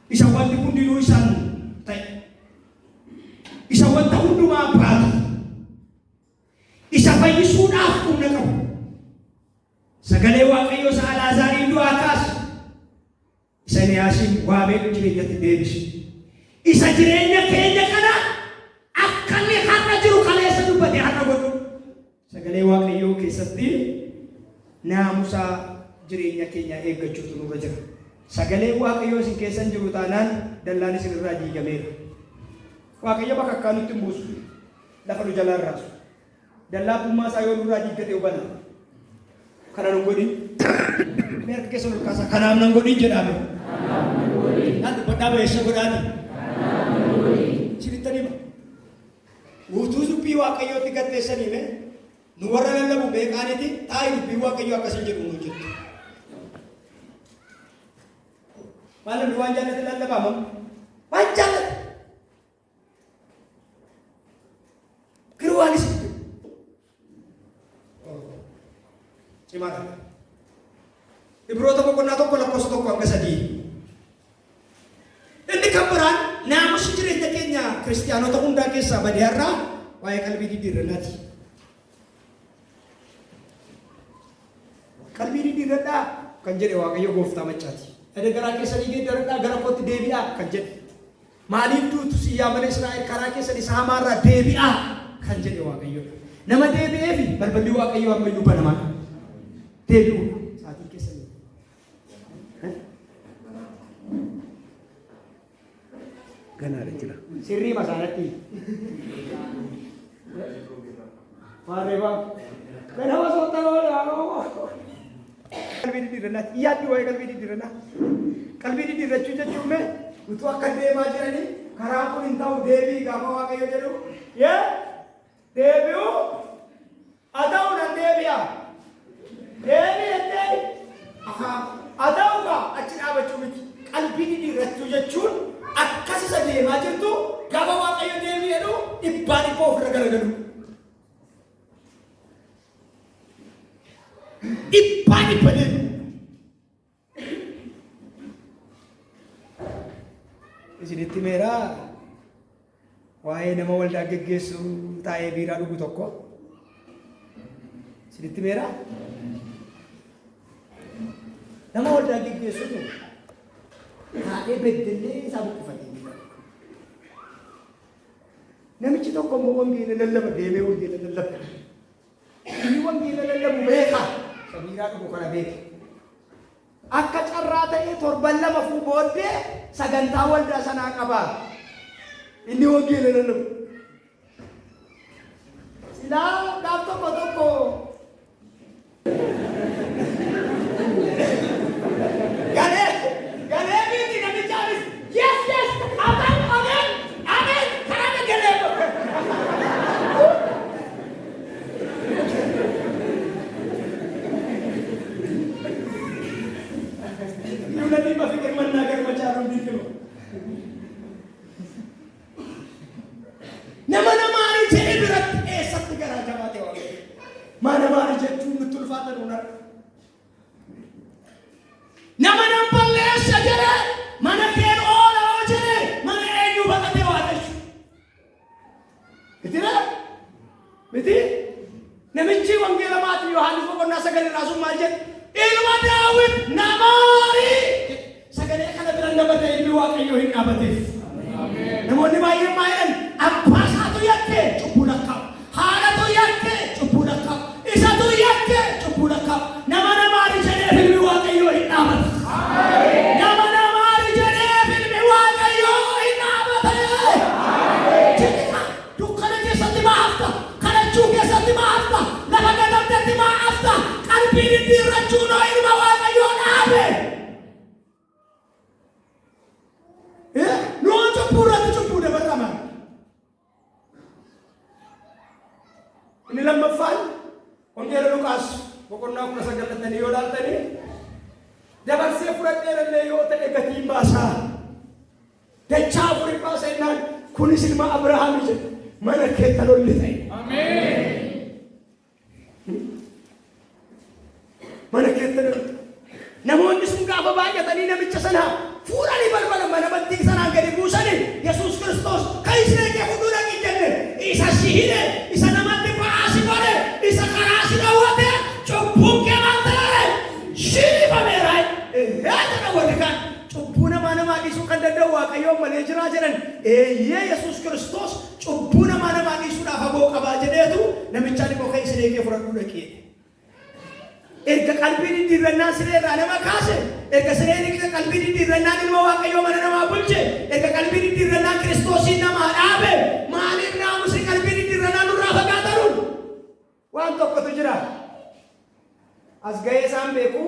Isa wanti hundinuu isaan ta'e. Isa wanta hundumaa baatu. Isa fayyisuudhaaf humna qabu. Sagalee waaqayyo isa Alaazaariin du'aa kaase. Isa Eliyaasiin waamee jireenyatti deebise. Isa jireenya keenya kana akka inni har'a jiru kaleessa dubbate har'a godhu. Sagalee waaqayyoo keessatti naamusa jireenya keenya eeggachuutu nurra jira. Sagalee waaqayyoo isin keessan jiru taanaan dallaan isin irraa diigameera. Waaqayyo bakka akka nutti buusu lafa nu jalaan raasu. Dallaa bummaa isaa yoo nurraa diiggate hubana. Kana nun godhin. Meerka keessa ol kaasa. Kanaaf nan godhin jedhame. Naan dubbadhaa bayeessa godhaati. Sinitti hima. Utuu dubbii waaqayyootti gatteessanii mee nu warra lallabu beekaaniti taa'ii dubbii waaqayyoo akkasiin jedhu nu jettu. Maal nu waan jaallate lallabama? Waan jaallate. Kiruwaanis cimaadha. Ibroota boqonnaa 1 lakkoofsa 1 hanga 3. Inni kan biraan naamusi jireenya keenya kiristiyaanota hundaa keessaa badee har'aa waa'ee qalbii diddiirrannaati. Qalbii diddiirradhaa kan jedhe waaqayyo gooftaa machaati. Garaa keessanii geeddaradhaa gara kootti deebi'aa kan jedhe. Maaliif duutu siyyaa mana Israa'el karaa keessan isa hamaarraa deebi'aa kan jedhe waaqayyoodha. Nama deebi'eefi balballi waaqayyoo amma iyyuu banamaa. Deebi'u saatii keessanii. Ganaadha jira. Sirrii masaanatti. Mareba. Kenapa sotan oleh aku? Kalbi di dirana, iya dua kalbi di dirana. Kalbi di dirana cuci cuma, itu akan dia macam ni. Karena aku intau Dewi, kamu apa yang jadi? Ya, Dewi, ada orang Dewi ya. Dewi itu, ada orang acin apa cuma kalbi di dirana cuci cun. Akasi saja macam tu, kamu apa yang Dewi itu? Ibani kau beragam-agam. Ibani pada isinitti meera waa'ee nama waldaa geggeessu taa'ee biiraa dhugu tokko isinitti meera nama waldaa geggeessu taa'ee beddellee isaa buqqifatee biiraa dhugu namichi tokko immoo wangeela lallaba deemee wangeela lallaba inni wangeela lallabu beeka biiraa dhugu kana beeke akka carraa ta'ee torban lama fuu booddee sagantaa waldaa sanaa qabaa inni wangeela lallabu silaa gaaf tokko tokko galee biiti namichaanis yes amen karana galee Nanti berfikir mana agar macam itu. Nama-nama hari jadi berat satu negara Jawa Timur. Mana-nama hari jadi betul fatan unar. Nama-nama paling saja mana kian orang jadi mana enyu bakat Dewa Atas. Betul tak? Betul? Namichi wanggela mati Yohanes pokok nasa gani rasul majid. Ilmu Dawid namari. Sagale kana bilang dapat ilmu Waaqayyo hin abatif. Amen. Namun dimayin mayan apa satu yakke cubu lakap. Hara tu yakke cubu lakap. Isa tu yakke cubu lakap. Nama-nama hari jadi ilmu Waaqayyo hin abatif. Amen. Nama-nama hari jadi ilmu Waaqayyo hin abatif. Jadi duka na dia sati maafta. Kana juga sati maafta. Lahagan sati maafta. Kalbi di racuno ilmu Waaqayyo hin abatif. Cupu dah beramal. Ini lembab fan. Wangeela Lukas. Pokoknya aku rasa galat tadi yodal tadi. Jangan sefurat dia leyo tadi ketim bahasa. Deca puri bahasa ini. Kunis ilmu Abraham itu. Mana kita lolli tadi. Amin. Mana kita lolli. Namun disungka apa banyak tadi nabi cesana. Fura ni balbala mana penting sana gadi busani Yesus Kristus kaisne ke hudura kijenne isa sihine isa namate paasi pare isa karasi dawate cukup ke mantare shiri pamerai hada na wadikan cupuna mana magi sukan dadawa kayo malejra jaran Yesus Kristus cupuna mana magi sudah fabo kabaje detu namichani ko kaisne ke fura hudura ki Erga kalbi di dirana sire rana makase. Erga sire ni kita kalbi di dirana ni mawa kayo mana nama bulce. Erga kalbi di dirana Kristosin nama abe. Malik nama sire kalbi di dirana nurra fagatarun. Wanto ko tujira. As gaye sambe ku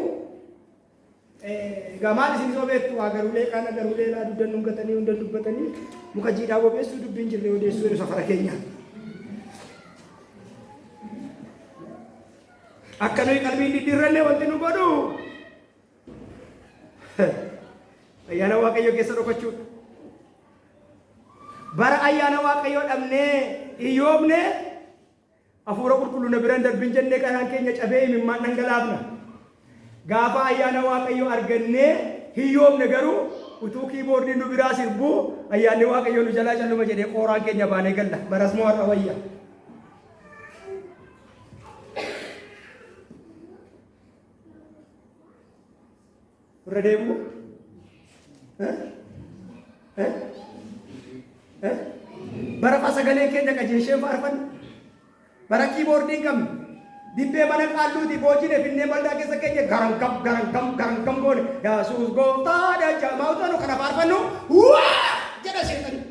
gamal sin sobe tu agar ule kana agar ule la dudan nunggatani undan dubbatani muka jida wo besu dubbin jirre ode suru safara kenya. Akan kalbi di dirane wanti nu bodu. Ayana Waaqayyo keessa dhokachuu. Bara ayyaana Waaqayyo dhabne iyyoobne hafuura qulqulluu na biraan darbin jennee kanaan keenya cabee imimmaan dhangalaafna. Gaafa ayyaana Waaqayyo arganne hiyyoobne garuu utuu kiiboordiin nu biraa sirbu ayyaanni Waaqayyo nu jalaa calluma jedhee qooraan keenya baanee galla. Baras moo har'a wayya. Redeemu? Bara pasagalee keenya qajeeshee faarfanna. Bara kiiboordiin qabne. Dibbee mana qaalluuti boojine finnee baldaa keessa keenya garankam goone. Yesuus gooftaadha jamaa utanu kana faarfannu. Waa! Jedha seetani.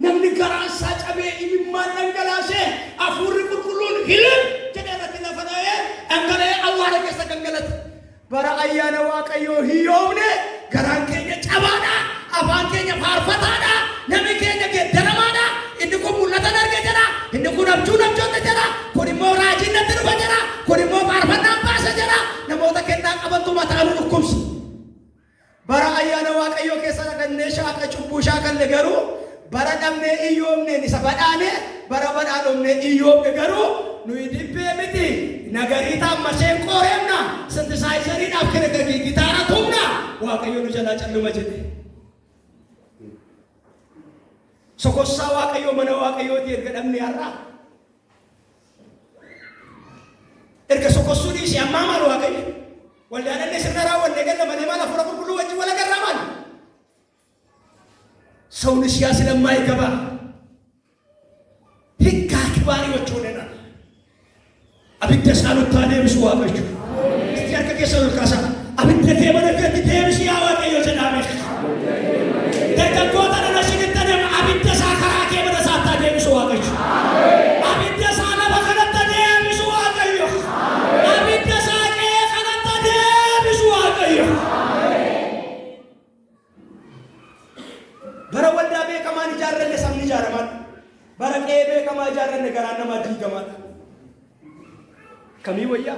Namni garaan isaa cabee imimmaan dhangalaasee hafuurri qulqulluun hilim jedhee irratti lafa dha'ee dhangala'ee awwaara keessa gangalate. Bara ayyaana Waaqayyoo hiyyoomne garaan keenya cabaadha, afaan keenya faarfataadha, namni keenya geeddaramaadha. Inni kun mul'atan arge jedha, inni kun abjuu namjoota jedha, kun immoo raajiin natti dhufa jedha, kun immoo faarfannaan baasa jedha. Namoota kennaa qabantu mataa nu dhukkubsa. Bara ayyaana Waaqayyoo keessa dhaqannee shaaqa cubbuu shaakalle garuu bara dhabnee iyyoomne isa badhaane bara badhaadhomne iyyoomne garuu nuyi dhibbee miti. Nagariitaan masheen qooremna sintisaayizariidhaaf kene gitaara tumna. Waaqayyo nu jalaa calluma jedhe. Sokossaa Waaqayyo mana Waaqayyooti erga dhabne har'a. Erga sokossuu dhiisi ammaa maal Waaqayyo? Waldaananne sirna raawwanne galla malee maal hafuura qulqulluu wajjin wal agarraa maal? Sawni siyaasi lammaa eegaba. Hikkaa kibaarii wachoonedha. Abidda isaanota deebisu Waaqayyo. Itti harka keessa ol kaasaa. Abidda kee mana keetti deebisi yaa Waaqayyo jedhame. Dargaggoota nana shinitta deema abidda isaa karaa kee mana isaatti deebisu Waaqayyo. Abidda isaa lafa kanatti deebisu Waaqayyo. Abidda isaa kee kanatti deebisu Waaqayyo. Bara waldaa beekamaan ijaarranne sabni ijaaraman. Bara qe'ee beekamaa ijaarranne garaan namaa diigamaadha. Kamii wayyaa?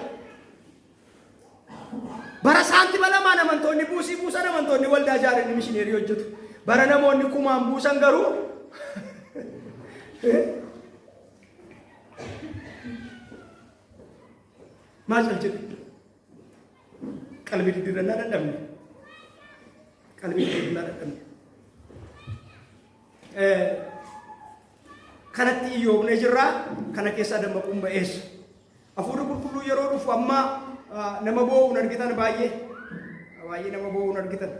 Bara saanti balamaan amantoonni buusii buusan amantoonni waldaa ijaarranne mishineerii hojjetu. Bara namoonni kumaan buusan garuu maal jedhu qalbii diddirannaa dadhabne. Qalbii diddirannaa dadhabne. Kanatti iyyoomnee jirraa kana keessaa dammaquun ba'eessa. Hafuurri qulqulluu yeroo dhufu amma nama boo'uun argitan baay'ee nama boo'uun argitan.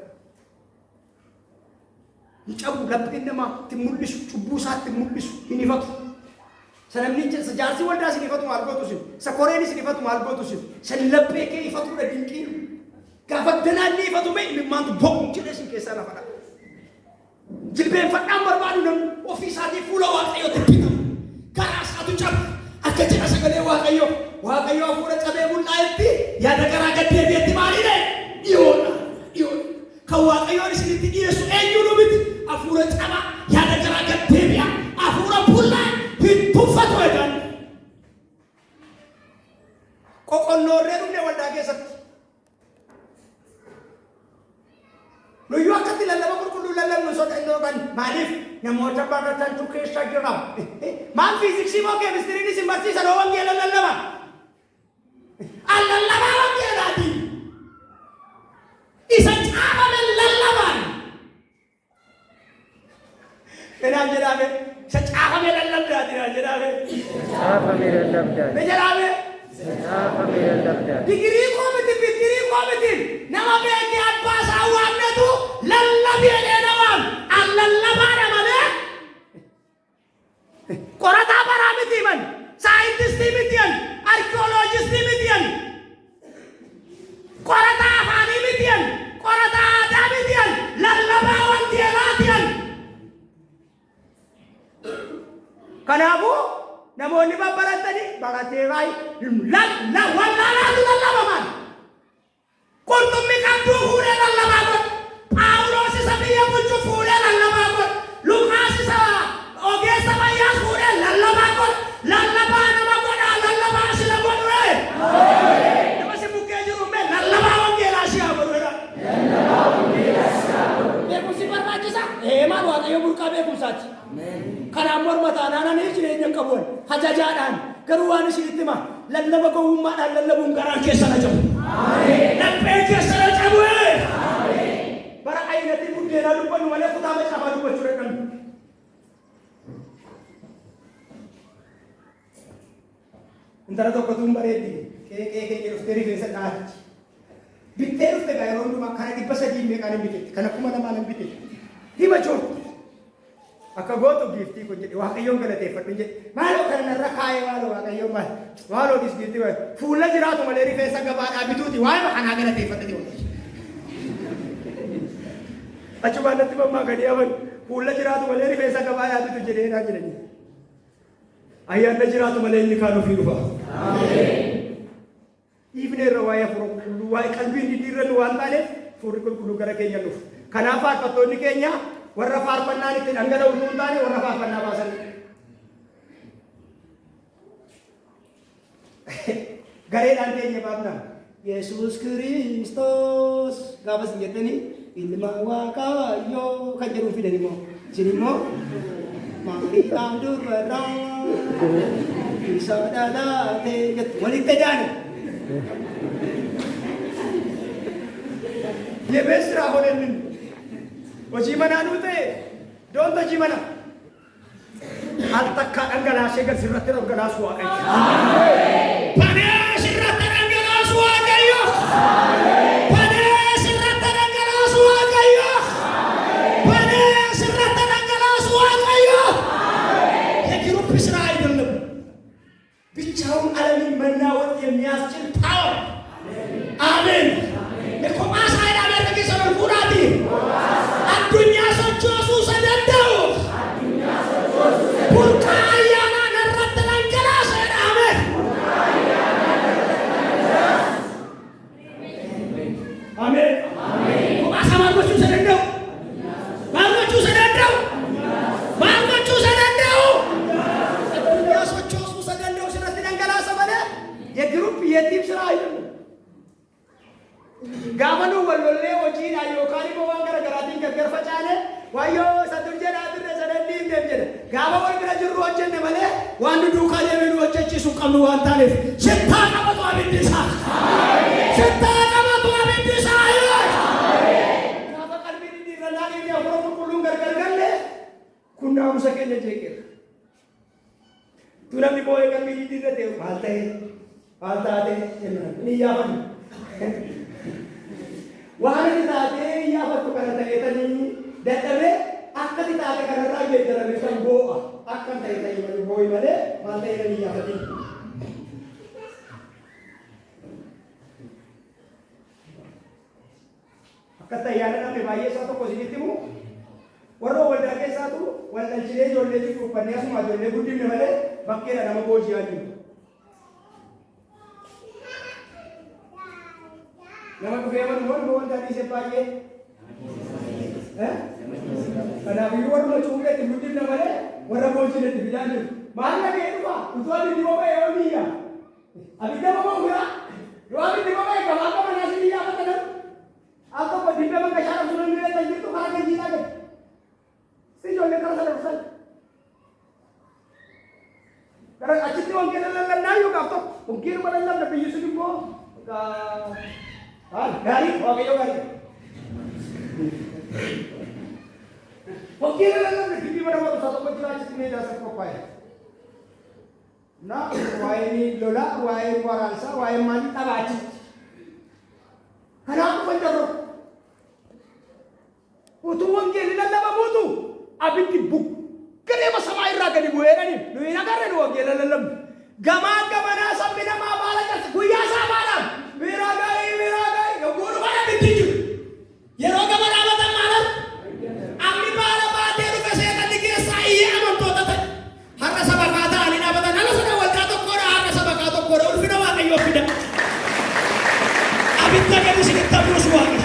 Hin cabu lapheen namaa itti mul'isu cubbuu isaatti mul'isu hin ifatu. Sanamni jaarsi waldaa isin ifatu maal gootu isin? Isa koreen isin ifatu maal gootu isin? San laphee kee ifatudha dinqiin. Gaafa danaanni ifatu mee ilmaantu boo'uun jedhe isin keessaa lafa dha. Jilbeenfadhaan barbaadu namni ofii isaatii fuula Waaqayyootti bitamu. Garaa isaatu cabu. Akka jedha sagalee Waaqayyoo. Waaqayyoo hafuura cabee mul'aa'etti yaada garaa gaddeebi'etti maaliidha? Dhiyoodha. Kan Waaqayyoon isinitti dhiyeessu eenyuunu miti. Hafuura cabaa yaada garaa gaddeebi'a. Hafuura bullaa hin tuffatu jedhan. Qoqonnoorree dhufne waldaa keessatti. Nuyyuu akkatti lallaba qulqulluu lallabnu sodaa kan maaliif namoota baratantu keessa jira. Maal fiiziksii moo keemistiriin isin barsiisan oo wangeela lallaba? Allallabaa wangeelaati. Isa caafame lallabaan. Enaan jedhame isa caafame lallabdaati naan jedhame. Caafame lallabdaati. Ne jedhame. Caafame lallabdaati. Digirii koomitiin nama beekee abbaa isaa waamnetu lallabee namaan allallabaadha malee. Qorataa baraa miti man, saayintistii miti yan, arkeoloojistii miti yan, qorataa afaanii miti yan, qorataa aadaa miti yan, lallabaa wangeelaati yan. Kanaafuu namoonni babbaratanii baratee wallaalaatu lallabaman. Qurxummii qabduu fuudhee lallabaa godhe. Phaawulos isa biyya bulchu fuudhee lallabaa godhe. Luqaas isa ogeessa fayyaas fuudhee lallabaa godhe. Lallabaa nama godhaa lallabaa sila godhuree. Nama si bukkee jiru mee lallabaa wangeelaa si haa godhudha. Beekumsi barbaachisa? Maal Waaqayyo burqaa beekumsaati. Kanaan morma taanaananii jireenya hin qabuun hajajaadhaan garuu waan isinitti hima lallaba gowwummaadhaan lallabuun garaan keessa na cabu. Laphee keessa na cabu. Bara ayinatti buddeenaa dubbannu malee kutaa macaafaa dubbachuu dadhabnu. Intala tokkotuun bareeddi qeeqee keenya dhuftee rifeensa dhaatti. Bittee dhufte gaa yeroo hundumaa kana 300 meeqaan hin biteetti kana 2000 hin biteetti. Hima joortu. Akka gootu giiftii kun jedhe Waaqayyoon galateeffadhu jedhe maaloo kana narra kaayee maaloo Waaqayyoon maaloo giiftii waan fuula jiraatu malee rifeensa gabaadhaa bituuti waan kanaa galateeffadhu jedhe. Achuma natti mammaa gadi aman fuula jiraatu malee rifeensa qabaa yaaditu jedheenaa jedhanii. Ayyaanna jiraatu malee inni kaan ofii dhufa. Dhiifne irra waa'ee hafuura qulqulluu waa'ee qalbii diddiirrannu waan taaneef fuurri qulqulluu gara keenya dhufu. Kanaaf faarfattoonni keenya warra faarfannaan itti dhangala'u hin taane warra faarfannaa baasan. Gareedhaan keenya baafna. Yesuus Kiristoos gaafa isin jettanii ilma Waaqayyoo kan jedhuun fidan immoo isin immoo Maariyaam dubarraa isa dhalaate jettu walitti daanu. Yebees irraa hodhannin hojii manaa nuu ta'e doonta hojii mana al takkaa dhangalaasee gad sirratti dhangalaasu Waaqayyo. Panees irratti dhangalaasu Waaqayyo. Panees irratti dhangalaasu Waaqayyo. Panees irratti dhangalaasu Waaqayyo. የግሩፕ ስራ አይደለም፣ ብቻውን ዓለምን መናወጥ የሚያስችል ፓወር። አሜን። ለኮማሳ ያደረገ ሰው ኩራቲ አዱኛ ሰቾሱ ሰደደው ቡርካያና ነረተ ለንገላሰ አሜን። አሜን። ኮማሳ ማርቆቹ ሰደደው ማርቆቹ ሰደደው ማርቆቹ ሰደደው አዱኛ ሰቾሱ ሰደደው ስረት ለንገላሰ በለ የግሩፕ የቲም ስራ አይደለም። Gaafanu wallolee hojii yookaan immoo waan gara garaatiin gargar facaane wayyoo sadur jedhaa dirree sadaddiin deem jedha. Gaafa wal bira jirru hojjenne malee waan duukaa deemee hojjechiisu qabnu waan taaneef shittaa qabatu abiddi isaa. Shittaa qabatu abiddi isaa. Gaafa qalbii diddiirrannaa dhiibee hafuura qulqulluun gargar galle kun naamusa keenya jeeqeera. Tu namni boo'ee qalbii diddiirra ta'e maal ta'e maal taate inni yaafatu. Waan inni taatee yaafatu kana ta'eetanii dadhabee akka inni taate kanarraa geeddarame kan boo'a akka ta'e ta'e boo'i malee maal ta'e kan yaafatin. Akka ta'e yaada namni baay'ee isaa tokko isinitti himu warra waldaa keessaatu waldalchilee ijoollee jiru uffannee asuma ijoollee guddifne malee bakkeedha nama booji'aa jiru. Nama dhufee walumaan wanta dhiisee baay'ee kanaafuu warra cuubeetti guddifna malee warra booji'eetti fidaa jiru. Maal nagee dhufa utuu abiddi boba'ee yoo biyya abidda boba'u yaa yoo abiddi boba'ee gabaa qaba naasii biyyaa fakkatan al tokko dibbe bakka shaara sunan biyya tan jirtu karaa kan jiidhaa gadi si ijoollee kara sana dhufsan kara achitti wangeela lallannaa yoo gaaf tokko wangeeluma lallabna biyyi sun immoo Gari, Waaqayyo gari. Wangeela lallabna dibbii mana barumsaa tokko jiraachitti mee jaarsa qophaa'e. Na waa'ee lolaa, waa'ee waraansaa, waa'ee maalii taphachitti. Kanaaf dhufan jarro. Utuu wangeelli lallabamuutu abiddi bukkeema samaa irraa gadi bu'eedhani. Nuyi hin agarre nu wangeela lallabnu. Gamaa gamanaa sabni namaa baala qabsi guyyaa isaa baadhaan. Miiraa gaarii yogguu dhufan abiddi jiru. Yeroo gama dhaabatan maalan amni baala baatee dhufe seeqanni keessaa iyyee amantoota ta'e. Har'a saba kaa ta'anii dhaabatan ala sana waldaa tokkoodha har'a saba kaa tokkoodha ulfina Waaqayyoo fida. Abidda gadi isinitti buusu Waaqayyo.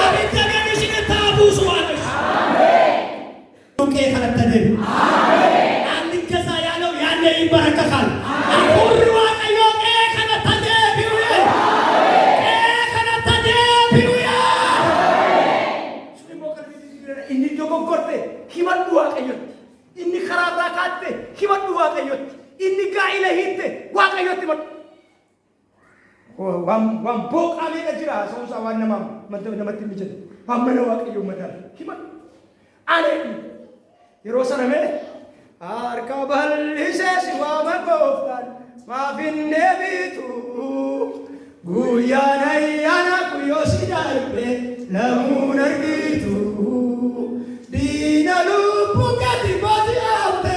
Abidda gadi isinitti buusu Waaqayyo. Dhunkee kanatti adeemu. Aanni keessaa yaa'u yaadne hin baraka kan. Hafuurri Waaqayyoo qe'ee kanatti adeemu. Inni dogoggorte himadhu Waaqayyotti. Inni karaarraa kaatte himadhu Waaqayyotti. Inni gaa'ila hiitte Waaqayyotti himadhu. Waan booqaa meeqa jira haasa'uusaa waan namatti mijatu. Waan mana Waaqayyoo madaala himadhu. Ani yeroo sana mee harka bal'isee si waama gooftaan maaf hin deebitu. Guyyaan ayyaana guyyoo si darbe lamuun argitu. Diina lubbuu gadi baati aatte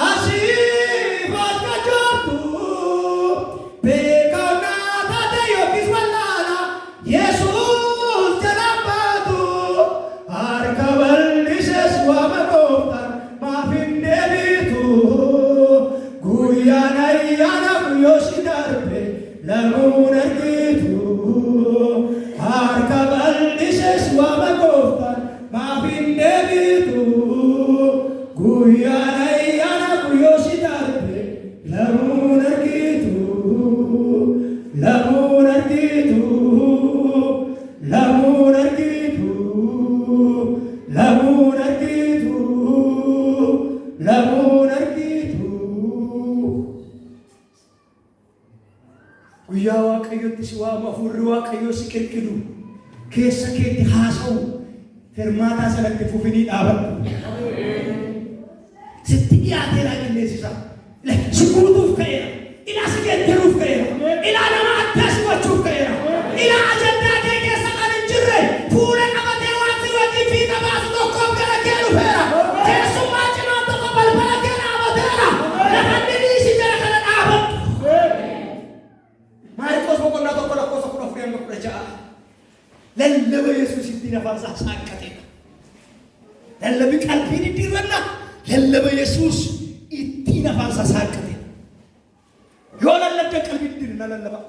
asii bakka jirtu. Beekamnaa taate yookiis wallaala Yesuus jala baatu harka bal'isees waa. waaqayyotti si waamu hafuurri waaqayyoo si qirqidu keessa keetti haasa'u firmaataa sanatti fufinii dhaabadhu. Sitti dhiyaateera qilleensisa si guutuuf ka'eera ilaa si geeddaruuf ka'eera ilaa nama addaa si gochuuf ka'eera ilaa ajandaa kee keessa kan hin jirre fuula qabatee waan si wajjin fiixa baasu tokkoof gara kee dhufeera. Keessummaa cimaa tokko balbala kee dhaabateera. Lafa dhiisi jala kana dhaabadhu. Maariikoos boqonnaa tokko lakkoofsa 14-16 lallaba Yesuusitti nafaansaa saaqqateera. Lallabi qalbiin itti irranna lallaba Yesuus itti nafaansaa saaqqateera. Yoo lallabde qalbiin itti irranna lallaba.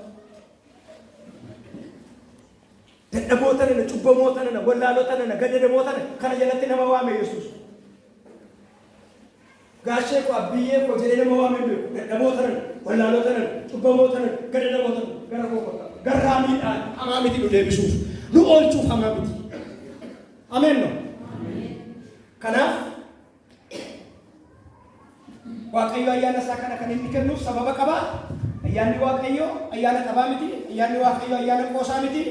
Dadhaboota nana, cubbamoota nana, wallaalota nana, gadadamoota nana kana jalatti nama waame Yesuus. Gaashee koo abbiyyee koo jedhee nama waame beeku. Dadhaboota nana, wallaalota nana, cubbamoota nana, gadadamoota nana gara koo qotaa. Garraa miidhaan hamaa miti nu deebisuuf. Nu oolchuuf hamaa miti. Ameen no. Kanaaf Waaqayyo ayyaana isaa kana kan inni kennuuf sababa qaba. Ayyaanni Waaqayyo ayyaana qabaa miti. Ayyaanni Waaqayyo ayyaana qoosaa miti.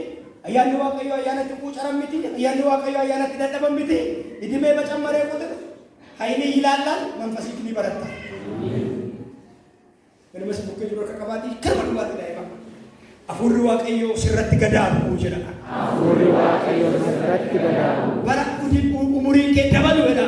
Ayyaanni Waaqayyo ayyaana xiqqoo caran miti. Ayyaanni Waaqayyo ayyaana itti dadhaban miti. Idimee bacammaree ቁጥር ኃይሌ ይላላል መንፈስህ ይበረታል። በለመስ ቡከ ጅሮ ከቀባቲ ከመድባት ዳይባ አፉሪ Waaqayyo sirratti gadaamu jedha. Afuurri Waaqayyo sirratti gadaamu. Bara umurii kee dabalu jedha.